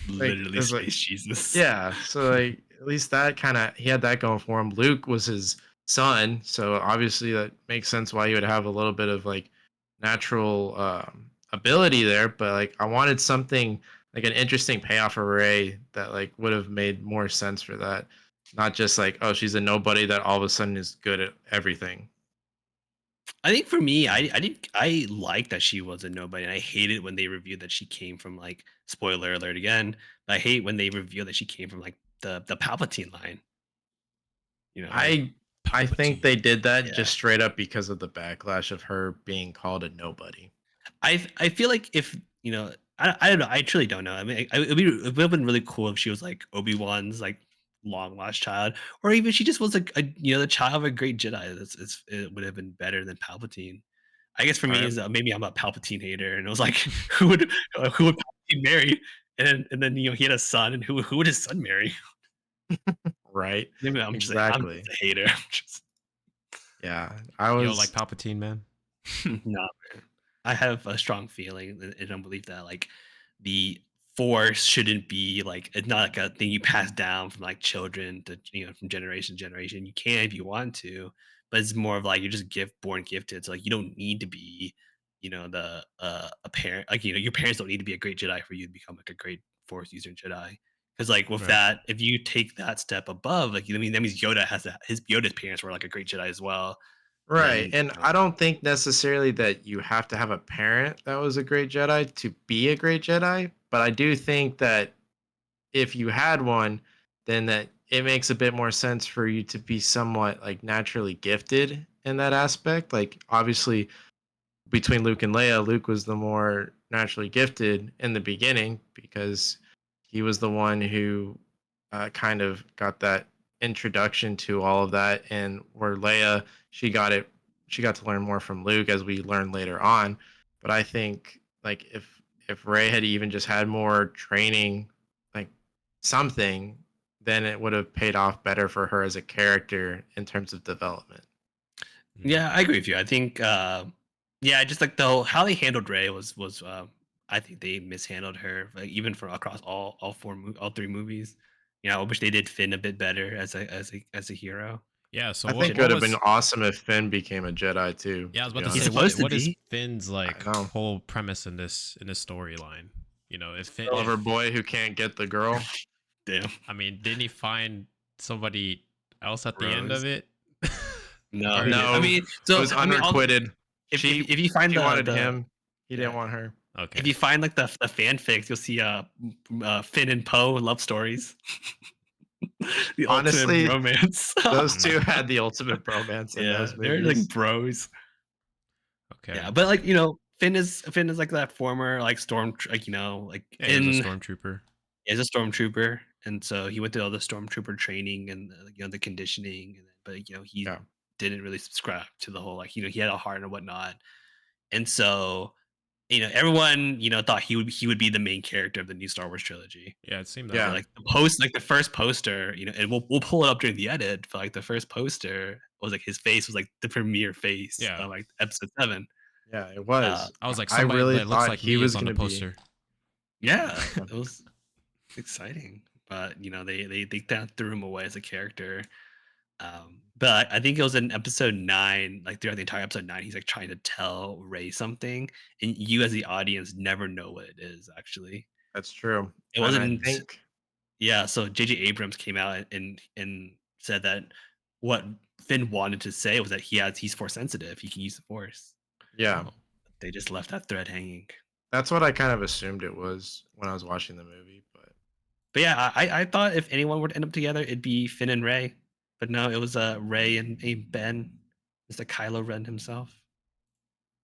literally it's like space Jesus. yeah, so like at least that kind of he had that going for him. Luke was his son, so obviously that makes sense why he would have a little bit of like natural ability there. But like I wanted something like an interesting payoff for Ray that like would have made more sense for that, not just like oh she's a nobody that all of a sudden is good at everything. I think for me, Mm. I like that she was a nobody, and I hated when they reviewed that she came from like spoiler alert again. I hate when they reveal that she came from like the Palpatine line. Like I think Palpatine. they did that yeah. just straight up because of the backlash of her being called a nobody. I feel like if I don't know. I truly don't know. I mean, it would have been really cool if she was like Obi-Wan's like long lost child, or even she just was like the child of a great Jedi. It would have been better than Palpatine. I guess for All me right. is maybe I'm a Palpatine hater, and it was like who would Palpatine marry, and then he had a son, and who would his son marry? Right. Maybe I'm just a Exactly. hater. I'm just Yeah, I You don't like was. Palpatine, man? No, man. I have a strong feeling and don't believe that like the force shouldn't be like it's not like a thing you pass down from like children to from generation to generation. You can if you want to, but it's more of like you're just born gifted. So like you don't need to be, the a parent like your parents don't need to be a great Jedi for you to become like a great force user Jedi. Because like with Right. that, if you take that step above, like I mean that means Yoda's parents were like a great Jedi as well. Right. Then And I don't think necessarily that you have to have a parent that was a great Jedi to be a great Jedi, but I do think that if you had one, then that it makes a bit more sense for you to be somewhat like naturally gifted in that aspect. Like obviously between Luke and Leia, Luke was the more naturally gifted in the beginning because he was the one who kind of got that introduction to all of that, and where Leia, she got it, she got to learn more from Luke as we learn later on. But I think like if Rey had even just had more training, like something, then it would have paid off better for her as a character in terms of development. Mm. Yeah, I agree with you. I think, yeah, just like how they handled Ray was I think they mishandled her, like even from across all three movies. I wish they did Finn a bit better as a hero. Yeah. So I think it what would have been was? awesome if Finn became a Jedi too, Yeah, I to was be about to He's say honest. supposed to what is be. Finn's like I know. whole premise in this storyline? If Finn, Lover if boy who can't get the girl. Damn, I mean, didn't he find somebody else at the end of Rose. it? No, Or he did. I No, mean, it so was I mean, unrequited. if you find She wanted the him. He didn't yeah. want her. okay. If you find like the fanfics, you'll see Finn and Poe love stories. The ultimate Honestly, romance. those Mm, two had the ultimate bromance in Yeah, those they're like movies. bros. okay. Yeah, but like Finn is like that former like like like Yeah, he was a in stormtrooper. as a stormtrooper, and so he went through all the stormtrooper training and the conditioning, but he Yeah. didn't really subscribe to the whole like he had a heart and whatnot, and so everyone thought he would be the main character of the new Star Wars trilogy. Yeah, it seemed that So Yeah. way. like the first poster, and we'll pull it up during the edit, but like the first poster was like his face was like the premiere face Yeah, of like episode 7. Yeah, it Uh, was. I was like I somebody really that looks thought like he me is was on the gonna be. poster. yeah, it was exciting, but they kind of threw him away as a character. But I think it was in episode 9, like throughout the entire episode 9, he's like trying to tell Ray something, and you as the audience never know what it is. Actually, That's true. it And I wasn't. think, Yeah, so J.J. Abrams came out and said that what Finn wanted to say was that he's force sensitive. He can use the force. yeah, Oh, They just left that thread hanging. that's what I kind of assumed it was when I was watching the movie. But But yeah, I thought if anyone would end up together, it'd be Finn and Ray. But no, it was Ray and Ben, Mr. Kylo Ren himself.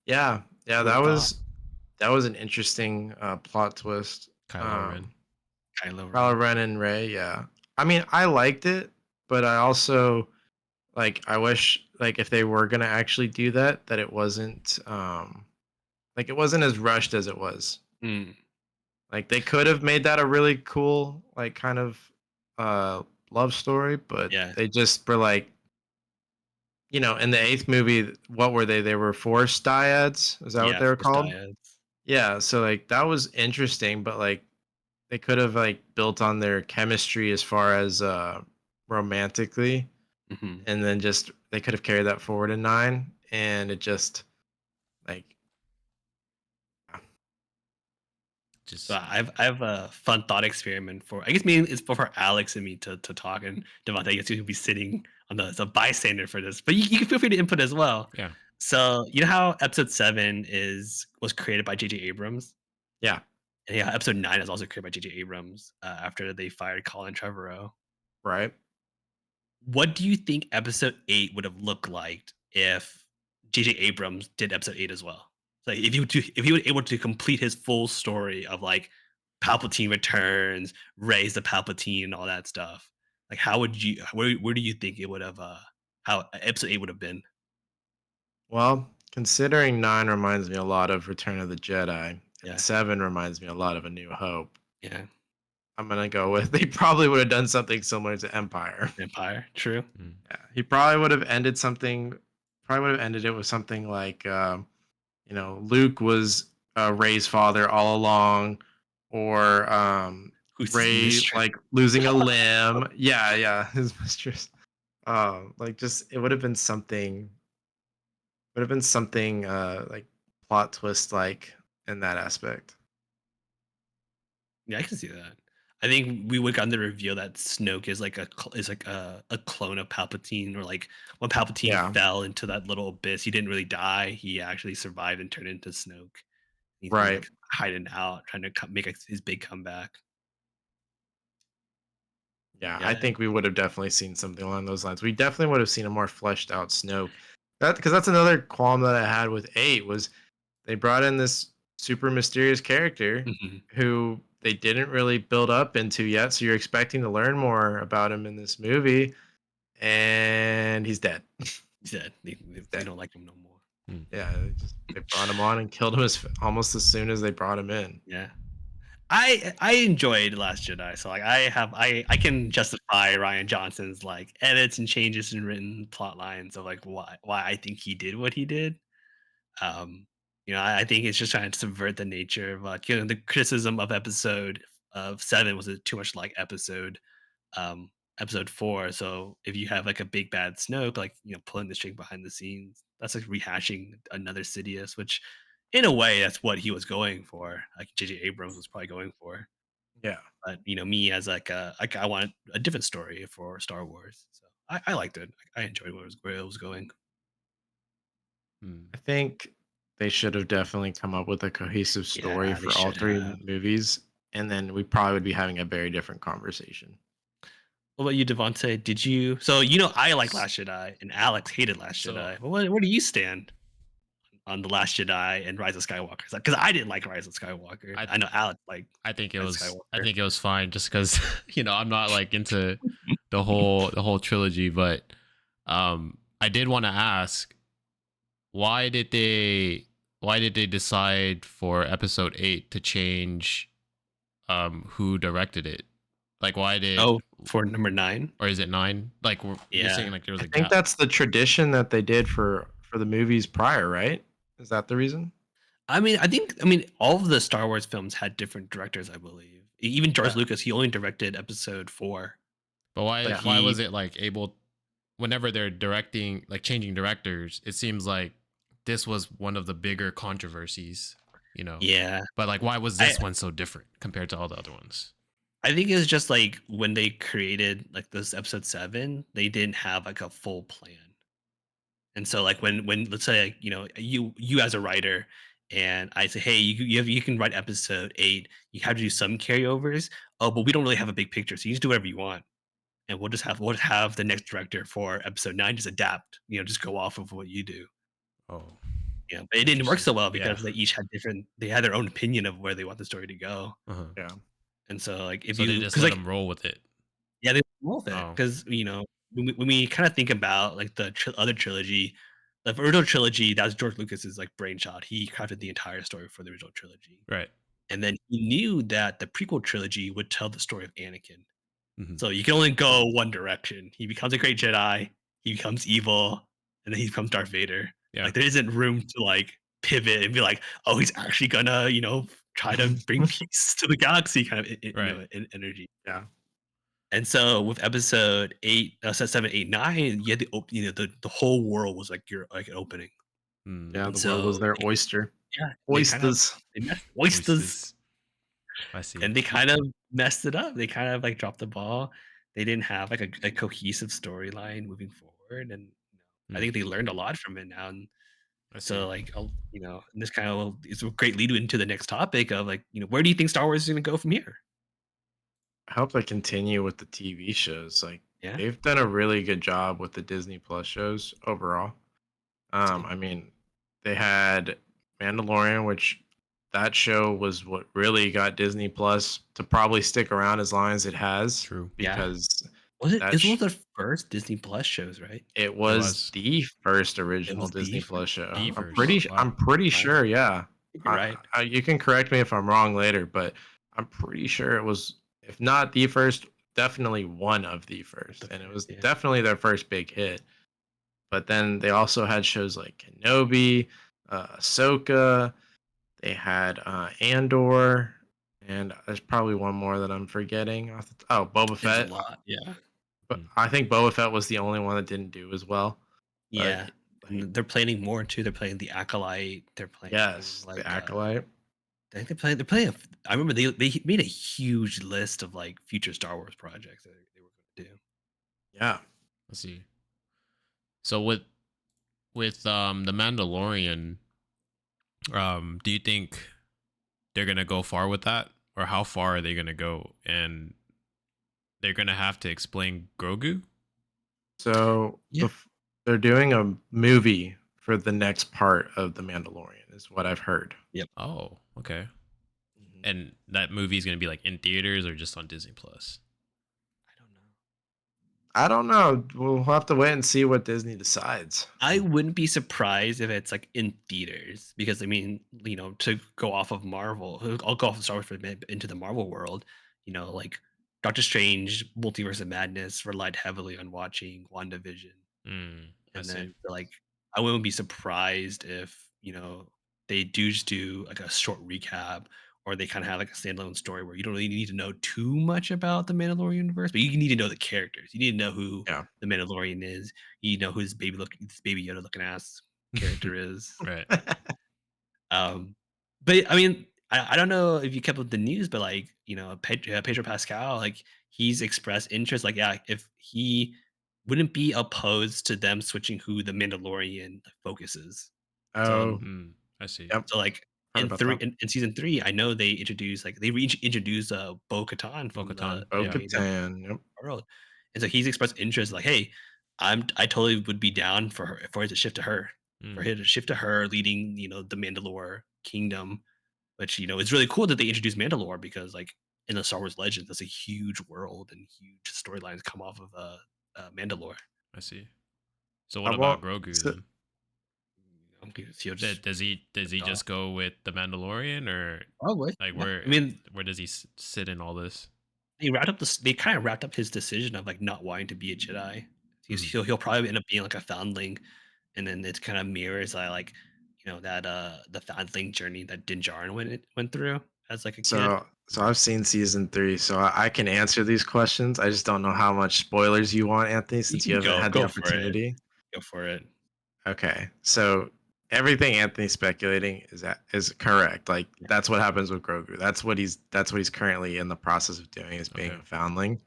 yeah, yeah, Who would have thought? that was an interesting plot twist. Kylo Ren. Kylo Kylo Ren. Ren and Ray, yeah. I mean, I liked it, but I also like I wish like if they were gonna actually do that, that it wasn't like it wasn't as rushed as it was. Mm, Like they could have made that a really cool, like kind of love story, but yeah, they just were like, in the eighth movie, what were they? They were force dyads. Is that what yeah, they were Force called? dyads. Yeah. So like that was interesting, but like they could have like built on their chemistry as far as romantically, Hmm. and then just they could have carried that forward in 9, and it just like So Just I have a fun thought experiment for I guess maybe it's for Alex and me to talk, and Devante, I guess you can be sitting on as a bystander for this, but you can feel free to input as well. yeah. So you know how episode 7 was created by J.J. Abrams, yeah, and yeah, episode 9 is also created by J.J. Abrams after they fired Colin Trevorrow. right. What do you think episode 8 would have looked like if J.J. Abrams did episode 8 as well? Like if he was able to complete his full story of like Palpatine returns, raise the Palpatine and all that stuff. Like how would you where do you think it would have how episode 8 would have been? Well, considering 9 reminds me a lot of Return of the Jedi, and Yeah. 7 reminds me a lot of A New Hope, Yeah. I'm gonna go with they probably would have done something similar to Empire. Empire. True. Mm. Yeah, he probably would have ended something probably would have ended it with something like, Luke was Ray's father all along, or Who's his Ray mistress? like losing a limb. Yeah, yeah, his mistress. Like just it would have been something like plot twist like in that aspect. Yeah, I can see that. I think we would gotten the reveal that Snoke is like is like a clone of Palpatine, or like when Palpatine Yeah, fell into that little abyss, he didn't really die. He actually survived and turned into Snoke. He's been right. like hiding out, trying to make his big comeback. Yeah, I Yeah. think we would have definitely seen something along those lines. We definitely would have seen a more fleshed out Snoke. That because that's another qualm that I had with 8 was they brought in this super mysterious character Mhm. who they didn't really build up into yet. So you're expecting to learn more about him in this movie, and he's dead. He said He's they dead. don't like him no more. Mm. Yeah, they brought him on and killed him almost as soon as they brought him in. Yeah. I enjoyed Last Jedi, so like I can justify Ryan Johnson's like edits and changes in written plot lines of like why I think he did what he did. Um, I think it's just trying to subvert the nature of like the criticism of episode 7 was it too much like um episode 4. So if you have like a big bad Snoke, like pulling the string behind the scenes, that's like rehashing another Sidious, which in a way that's what he was going for. Like JJ Abrams was probably going for. Yeah. But me as like I want a different story for Star Wars. So I liked it. I enjoyed where it was going. Mm. I think they should have definitely come up with a cohesive story Yeah, they for all should three have. movies, and then we probably would be having a very different conversation. What about you, Devante? Did you? So I like Last Jedi, and Alex hated Last So Jedi. But where do you stand on the Last Jedi and Rise of Skywalker? Because I didn't like Rise of Skywalker. I I know Alex liked I think it Rise of was I Skywalker. think it was fine just because I'm not like into the whole trilogy, but I did want to ask why did they decide for episode 8 to change who directed it? Like why did Oh, for number 9. or is it 9? Like you're saying Yeah, like there was I a think gap. that's the tradition that they did for the movies prior, right? Is that the reason? I mean, all of the Star Wars films had different directors. I believe even George Yeah, Lucas, he only directed Episode 4, But why but yeah, why was he it like able whenever they're directing like changing directors, it seems like this was one of the bigger controversies, you know. yeah. But like why was I this one so different compared to all the other ones? I think it's just like when they created like this Episode 7, they didn't have like a full plan. And so like when let's say like, you as a writer, and I say, hey, you can write Episode 8. You have to do some carryovers. Oh, but we don't really have a big picture, so you just do whatever you want, and we'll just have the next director for Episode 9 just adapt. Just go off of what you do. Oh, But it didn't work interesting. so well Yeah. because they had their own opinion of where they want the story to go. Uh-huh. yeah. And so like if So they you just because let like them roll with it. yeah, they roll with it Oh. because when we kind of think about like the other trilogy, the original trilogy, that was George Lucas's like brainchild. He crafted the entire story for the original trilogy, Right. and then he knew that the prequel trilogy would tell the story of Anakin. Hmm. So you can only go one direction. He becomes a great Jedi, he becomes evil, and then he becomes Darth Vader. Yeah. Like there isn't room to like pivot and be like, oh, he's actually gonna try to bring peace to the galaxy kind of Right. energy. Yeah. And so with Episode 8, 7, 8, 9, you had the whole world was like your like an opening. Mm. Yeah, And the world was so their oyster. yeah, Oysters. they messed oysters, Oysters. I see. and they kind of messed it up. They kind of like dropped the ball. They didn't have like a cohesive storyline moving forward, and I Mm. think they learned a lot from it now. And I see. so like and this kind of is a great lead into the next topic of like where do you think Star Wars is going to go from here? I hope they continue with the TV shows. Like Yeah, they've done a really good job with the Disney Plus shows overall. same. I mean, they had Mandalorian, which that show was what really got Disney Plus to probably stick around as long as it has True. Yeah, because was it? that It's one sh- of the first Disney Plus shows, right? it It was was the first It original was the Disney first. Plus show. the Oh, first. Wow. I'm pretty right. sure, yeah. You're right. You can correct me if I'm wrong later, but I'm pretty sure it was, if not the first, definitely one of the first, The and it first, was yeah. definitely their first big hit. but then they also had shows like Kenobi, Ahsoka. They had Andor, and there's probably one more that I'm forgetting. Oh, Boba There's a Fett. lot. Yeah. But Mm. I think Boba Fett was the only one that didn't do as well. But Yeah. like, And they're planning more too. They're playing the Acolyte. They're playing yes, the like Acolyte. I think they're playing I remember they made a huge list of like future Star Wars projects that they were going to do. Yeah. Let's see. So with the Mandalorian, do you think they're gonna go far with that, or how far are they gonna go? And they're gonna have to explain Grogu. So Yeah. they're doing a movie for the next part of The Mandalorian, is what I've heard. Yep. Oh, okay. Mhm. And that movie is gonna be like in theaters or just on Disney Plus. I don't know. I don't know. We'll have to wait and see what Disney decides. I wouldn't be surprised if it's like in theaters because I mean, to go off of Marvel, I'll go off of Star Wars for a minute into the Marvel world. Like Doctor Strange, Multiverse of Madness relied heavily on watching WandaVision, I and see. then like I wouldn't be surprised if they do just do like a short recap or they kind of have like a standalone story where you don't really need to know too much about the Mandalorian universe, but you need to know the characters. You need to know who Yeah. the Mandalorian is. You know who this baby Yoda looking ass character is. Right. Um, but I mean, I don't know if you kept up with the news, but like Pedro Pascal, like he's expressed interest. Like yeah, if he wouldn't be opposed to them switching who the Mandalorian focuses. So Oh, I see. yep. so like Heard in about three that. in season 3, I know they introduced like they introduced Bo Katan from the Bo-Katan. Yeah. AEW Bo-Katan. Yep. world, and so he's expressed interest. Like, hey, I totally would be down for it to shift to her, for Mm, him to shift to her leading the Mandalore kingdom, which it's really cool that they introduced Mandalore because like in the Star Wars Legends, that's a huge world and huge storylines come off of Mandalore. I see. So I what about won't. Grogu So, then? He'll just Does he die. just go with the Mandalorian, or Probably, like yeah. I mean, where does he sit in all this? they kind of wrapped up his decision of like not wanting to be a Jedi. Mhm. He'll probably end up being like a foundling, and then it kind of mirrors like that the foundling journey that Din Djarin went through as like a kid. so I've seen season 3, so I can answer these questions. I just don't know how much spoilers you want, Anthony, You since you can haven't had the go for it. opportunity. Go for it. Okay, so everything Anthony's speculating is correct. Like Yeah. that's what happens with Grogu. That's what he's currently in the process of doing, is being Okay. a foundling.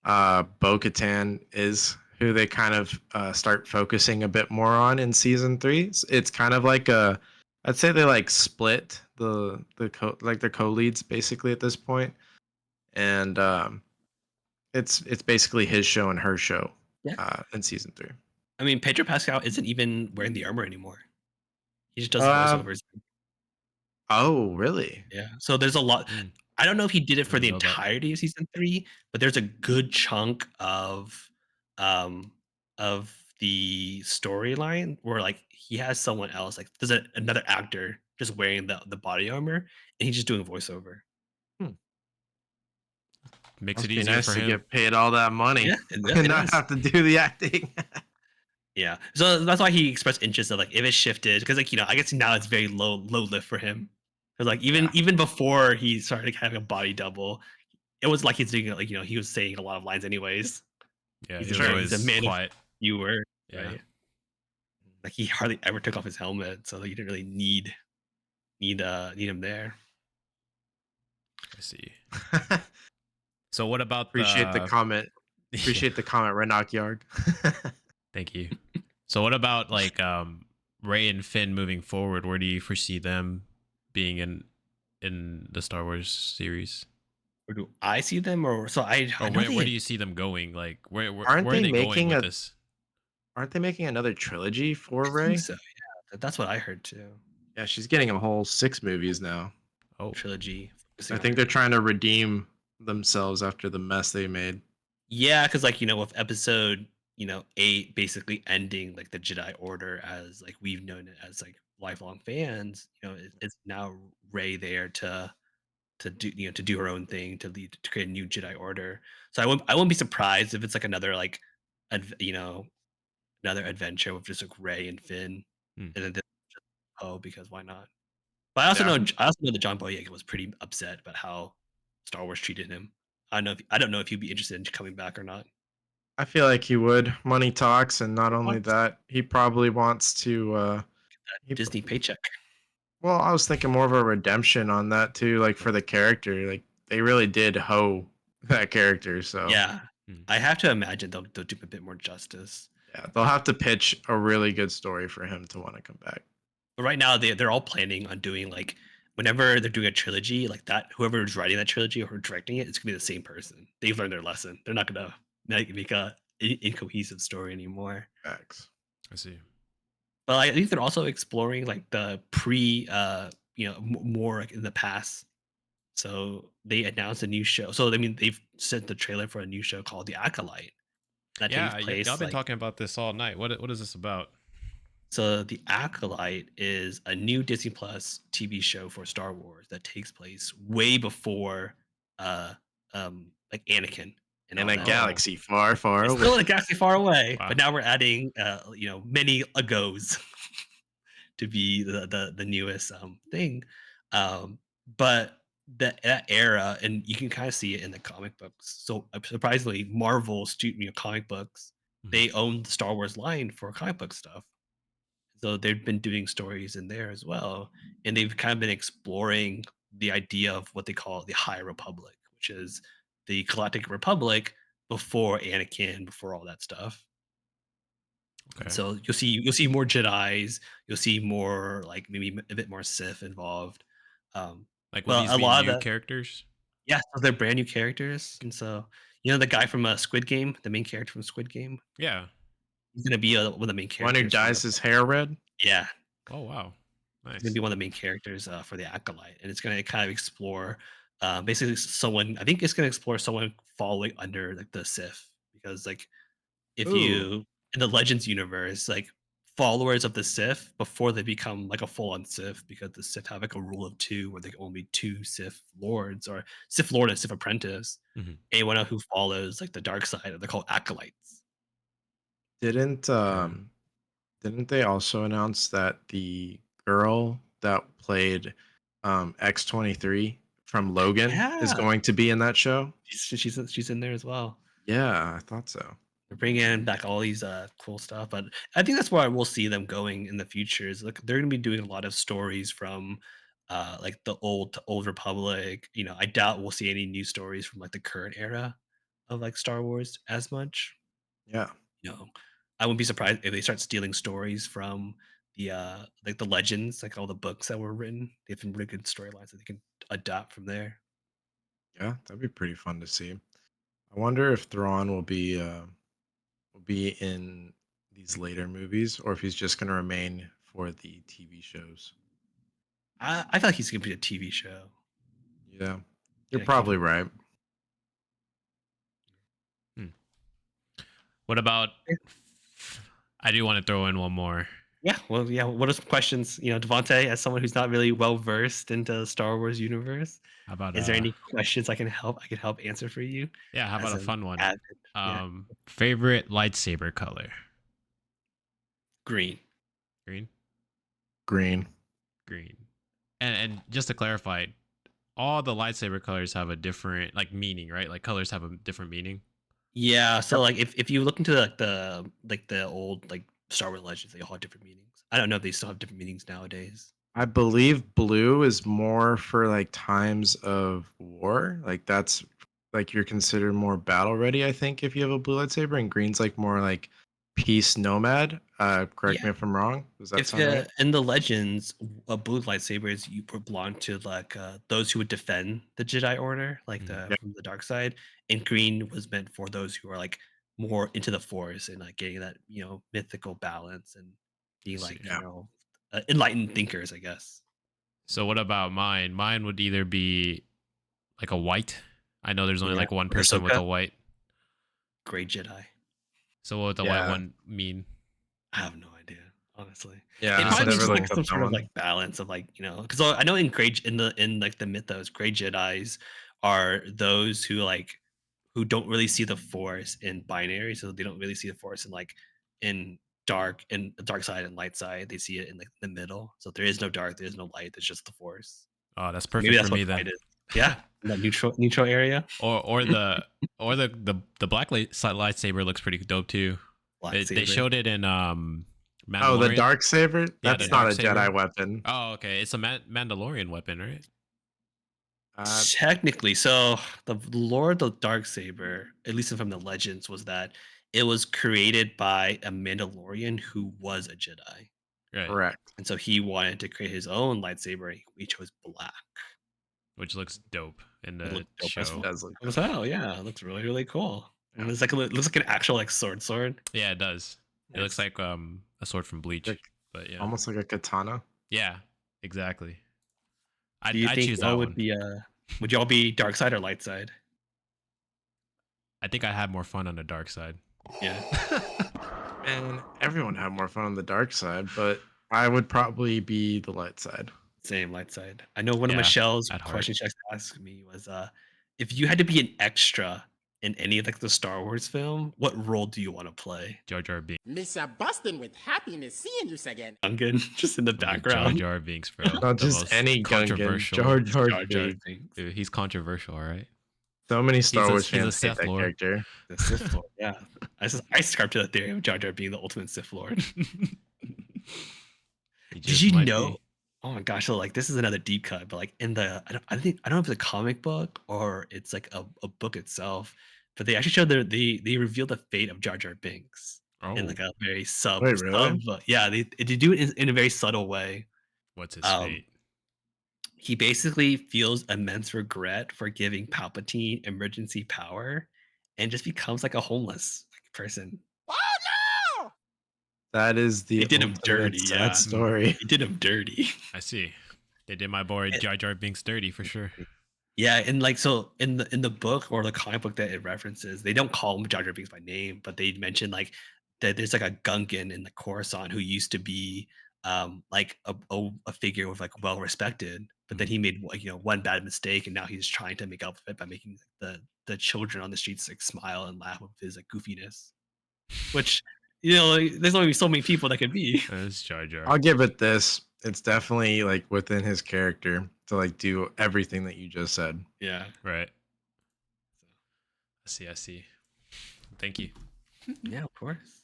Um, Bo-Katan is who they kind of start focusing a bit more on in season 3. It's kind of like I'd say they like split like they're co-leads basically at this point, and it's basically his show and her show yeah. in season 3. I mean, Pedro Pascal isn't even wearing the armor anymore. He just does Um, voiceovers. oh, really? Yeah. So there's a lot. Mm, I don't know if he did it I for didn't the know that. entirety of season 3, but there's a good chunk um of the storyline where like he has someone else, like there's another actor just wearing the body armor and he's just doing voiceover. Hmm. Makes it Must be easier nice for to him. get paid all that Yeah, money yeah, and it not is. have to do the acting. Yeah. So that's why he expressed interest of like if it shifted because like I guess now it's very low lift for him. Because like Yeah. even before he started having a body double, it was like he's doing it like he was saying a lot of lines anyways. Yeah, He's he a was Sure. he's a always man of quiet. viewer, Yeah, right? Like he hardly ever took off his helmet, so you didn't really need him there. I see. So what about Appreciate the the? comment. Yeah, Appreciate the comment, Renak Yard. thank you. So what about like Ray and Finn moving forward? Where do you foresee them being in the Star Wars series? Or do I see them, or so I Or know where they do you see them going? Like Aren't where are they they going making with a this? aren't they making another trilogy for I think Ray? so. Yeah, that's what I heard too. Yeah, she's getting a whole 6 movies now. Oh, Trilogy I focusing on think her. they're trying to redeem themselves after the mess they made. Yeah, because like with episode 8 basically ending like the Jedi Order as like we've known it as like lifelong fans. It's now Rey there to do her own thing to lead to create a new Jedi Order. So I wouldn't be surprised if it's like another like another adventure with just like Ray and Finn, Hmm. and then just Poe because why not? But Yeah. I also know that John Boyega was pretty upset about how Star Wars treated him. I don't know if he'd be interested in coming back or not. I feel like he would. Money talks, and not only Wants that, he probably wants to. He, Disney paycheck. well, I was thinking more of a redemption on that too, like Mm. for the character. Like they really did hoe that character, so Yeah, Hmm. I have to imagine they'll do a bit more justice. yeah, they'll have to pitch a really good story for him to want to come back. But right now they're all planning on doing like whenever they're doing a trilogy like that, whoever's writing that trilogy or directing it, it's gonna be the same person. They've learned their lesson. They're not gonna make a incohesive story anymore. Facts. I see. But I think they're also exploring like the pre, more like in the past. So they announced a new show. So I mean, they've sent the trailer for a new show called The Acolyte that takes Yeah, y'all place been like talking about this all night. What is this about? so. The Acolyte is a new Disney Plus TV show for Star Wars that takes place way before, uh, like Anakin and In all a that. Oh, galaxy far, far It's away. still in a galaxy far away, wow. but now we're adding, many agos to be the newest thing. But that era, and you can kind of see it in the comic books. So surprisingly, Marvel comic books, Mhm. they own the Star Wars line for comic book stuff. So they've been doing stories in there as well, and they've kind of been exploring the idea of what they call the High Republic, which is the Galactic Republic before Anakin, before all that stuff. And Okay. so you'll see more Jedi's, you'll see more like maybe a bit more Sith involved. Um, Like, would but these a be lot of new the characters? yeah, so they're brand new characters, and so the guy from Squid Game, the main character from Squid Game, Yeah. he's gonna be one of the main One who characters for the dyes his hair red. yeah, Oh, wow. he's gonna Nice. be one of the main characters for the Acolyte, and it's gonna kind of explore basically someone. I think it's gonna explore someone falling under like the Sith because like if Ooh, you in the Legends universe, like followers of the Sith before they become like a full-on Sith, because the Sith have like a rule of two where they can only be two Sith lords or Sith Lord and Sith apprentice. Mhm. Anyone who follows like the dark side, they're called acolytes. didn't Okay. um didn't they also announce that the girl that played X-23 from Logan is Yeah, going to be in that show? she's in there as well. Yeah, I thought so. They're bringing back all these cool stuff, but I think that's where we'll see them going in the future. Is like they're going to be doing a lot of stories from like the old Republic. I doubt we'll see any new stories from like the current era of like Star Wars as much. Yeah. You know, I wouldn't be surprised if they start stealing stories from the like the legends, like all the books that were written. They have some really good storylines that they can adapt from there. Yeah, that'd be pretty fun to see. I wonder if Thrawn will be in these later movies, or if he's just going to remain for the TV shows. I feel like he's gonna be a TV show. Yeah, you're Yeah, keep probably him. right. Hmm. What about? I do want to throw in one more. Yeah, well, yeah. What are some questions? Devante, as someone who's not really well versed into the Star Wars universe, How about is there any questions I can help answer for you yeah, how about as a an fun one? avid? Yeah, Favorite lightsaber color? green. Green? Green. Green. And just to clarify, all the lightsaber colors have a different like meaning, right? Like colors have a different meaning. Yeah, so Yep. like if you look into the old like Star Wars legends, they all have different meanings. I don't know if they still have different meanings nowadays. I believe blue is more for like times of war. Like that's like you're considered more battle ready, I think, if you have a blue lightsaber, and green's like more like peace nomad. Correct Yeah, me if I'm wrong. Does that if sound right? in the legends, a blue lightsaber is you belong to like those who would defend the Jedi Order, like Mhm. the Yeah. from the dark side, and green was meant for those who are like more into the Force and like getting that mythical balance and I being see. like Yeah. enlightened thinkers, I guess. So what about mine? Mine would either be like a white. I know there's only Yeah, like one Like person with Ahsoka? a white. Gray Jedi. So what would the white Yeah. one mean? I have no idea, honestly. It Yeah. Just probably some means Whatever sort like like of the some sort of villain. like balance of like because I know in like the mythos, gray Jedi's are those who don't really see the force in binary, so they don't really see the force in like in dark and the dark side and light side. They see it in like the middle. So there is no dark, there is no light. There's just the force. Oh, that's So maybe perfect for that's what me then. light is. Yeah, in that neutral area. Or the black lightsaber looks pretty dope too. They Lightsaber. showed it in Oh, the Mandalorian. dark saber? Yeah, That's the not a dark saber. Jedi weapon. Oh, okay. It's a Mandalorian weapon, right? Technically, so the lore of the dark saber, at least from the legends, was that it was created by a Mandalorian who was a Jedi, Right. Correct. and so he wanted to create his own lightsaber. He chose black. Which looks dope in It the looked dope as show. It does look As dope. hell, yeah, it looks really cool. And Yeah. it's like it looks like an actual like sword. Yeah, it does. It looks Nice. like a sword from Bleach. Like, But yeah. almost like a katana. Yeah, exactly. Do you I'd think choose y'all that would one. be would y'all be dark side or light side? I think I had more fun on the dark side. Yeah. Man, everyone had more fun on the dark side, but I would probably be the light side. Same light side. I know one of Yeah, Michelle's at heart. questions she asked me was if you had to be an extra in any of like the Star Wars film, what role do you want to play? Jar Jar Binks. Mr. Bustin with happiness seeing you again. Gungan, just in the Jar background. Jar Binks, bro. Not The just most any Gungan, controversial. Jar Jar Jar Jar Binks. Binks. Dude, he's controversial, all right? So many Star Wars he's a fans hate Sith that Lord. character. The Sith Lord. Yeah. I subscribe to the theory of Jar Jar being the ultimate Sith Lord. He Did just you might know? be. Oh my gosh! So like this is another deep cut, but like in the I don't know if it's a comic book or it's like a book itself, but they actually showed they revealed the fate of Jar Jar Binks in Oh, like a very Wait, really? yeah, they do it in a very subtle way. what's his Um, fate? he basically feels immense regret for giving Palpatine emergency power, and just becomes like a homeless person. Oh no! That is the They did him ultimate dirty, sad yeah. story. He did him dirty. I see. They did my boy It- Jar Jar Binks dirty for sure. Yeah, and like so in the book or the comic book that it references, they don't call him Jar Jar Binks by name, but they mention like that there's like a Gungan in the Coruscant who used to be like a figure with like well respected, but then he made like one bad mistake, and now he's trying to make up for it by making the children on the streets like smile and laugh with his like goofiness, which like, there's only so many people that could be. That's Jar Jar. I'll give it this. It's definitely like within his character to like do everything that you just said. Yeah. Right. I see. Thank you. Yeah, of course.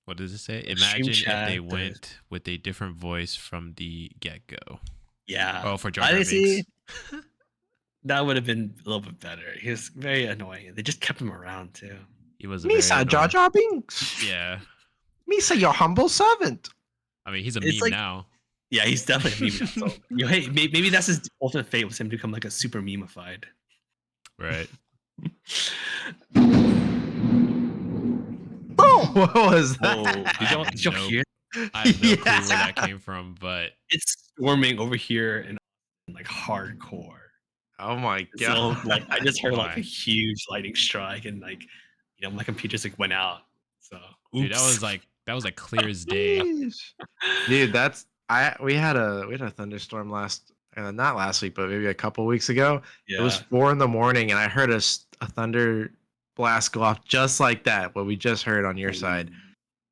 What does it say? Stream Imagine if chat, they the- went with a different voice from the get-go. Yeah. Oh, for Jar Jar Honestly, Binks. that would have been a little bit better. He was very annoying. They just kept him around too. He was a very Misa Jar annoying- Jar Binks. Yeah. Misa, your humble servant. I mean, he's a It's meme like- now. Yeah, he's definitely a meme. So, hey, maybe that's his ultimate fate was him to become like a super memeified. Right. Boom! What was Oh, that? did y'all Nope. hear? I have no clue Yes. where that came from, but It's storming over here and like hardcore. Oh my So god! like I just heard like Why? a huge lightning strike and like my computer just like went out. So dude, that oops. was like clear as day. Dude, we had a thunderstorm not last week, but maybe a couple weeks ago. yeah. It was 4 in the morning, and I heard a thunder blast go off just like that. What we just heard on your side,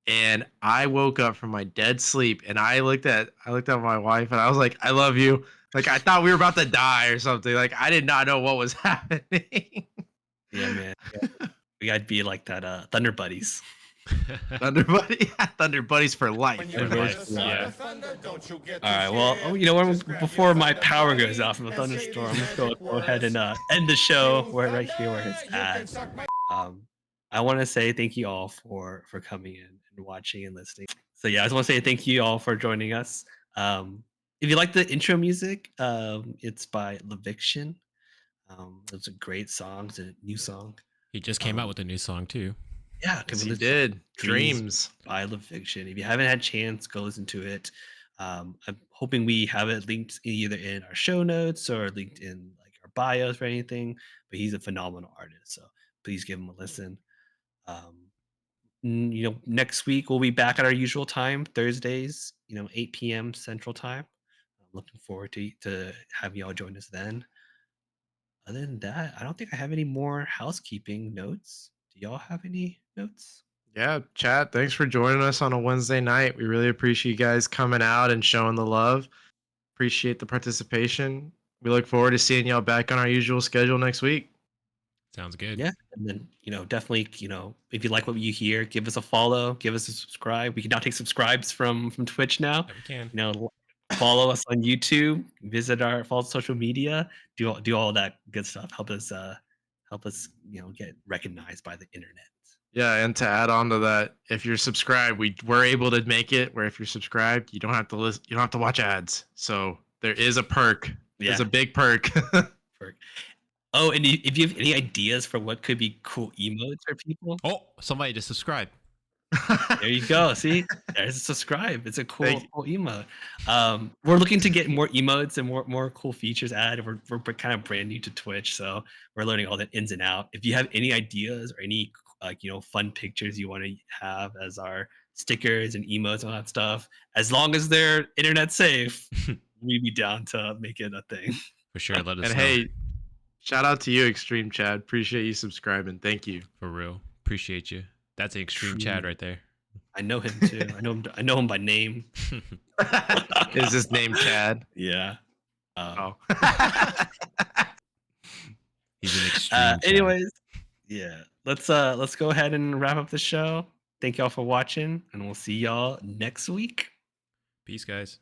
and I woke up from my dead sleep, and I looked at my wife, and I was like, "I love you." Like I thought we were about to die or something. Like I did not know what was happening. Yeah, man. Yeah. We gotta be like that Thunder Buddies. Thunder buddies for life. For life. Yeah. All right. Well, before my power goes out from a thunderstorm, let's go ahead and end the show. We're right here where it's at. I want to say thank you all for coming in and watching and listening. So yeah, I just want to say thank you all for joining us. If you like the intro music, it's by Leviction. It's a great song. It's a new song. He just came out with a new song too. Yeah, Yes, come you listen- did. Dreams. Dreams. by Leviction. If you haven't had a chance, go listen to it. I'm hoping we have it linked either in our show notes or linked in like our bios or anything. But he's a phenomenal artist, so please give him a listen. Next week we'll be back at our usual time, Thursdays, 8 p.m. Central Time. I'm looking forward to having y'all join us then. Other than that, I don't think I have any more housekeeping notes. Do y'all have any notes? Yeah, chat. Thanks for joining us on a Wednesday night. We really appreciate you guys coming out and showing the love. Appreciate the participation. We look forward to seeing y'all back on our usual schedule next week. Sounds good. Yeah, and then definitely if you like what you hear, give us a follow, give us a subscribe. We can now take subscribes from Twitch now. Yeah, we can. Follow us on YouTube, visit our social media, do all that good stuff. Help us get recognized by the internet. Yeah, and to add on to that, if you're subscribed, we're able to make it where if you're subscribed, you don't have to listen, you don't have to watch ads. So there is a perk. There's Yeah. a big perk. Perk. Oh, and if you have any ideas for what could be cool emotes for people, Oh, somebody just subscribed. there you go. See, there's a subscribe. It's a cool Thank you. emote. We're looking to get more emotes and more cool features added. We're kind of brand new to Twitch, so we're learning all the ins and out. If you have any ideas or any fun pictures you want to have as our stickers and emotes and all that stuff, as long as they're internet safe, we'd be down to make it a thing. For sure. Let us And know. hey, shout out to you, Extreme Chad. Appreciate you subscribing. Thank you. For real. Appreciate you. That's an extreme Chad right there. I know him too. I know him by name. Is his name Chad? Yeah. Oh. He's an extreme Chad. Anyways, yeah. Let's go ahead and wrap up the show. Thank y'all for watching, and we'll see y'all next week. Peace, guys.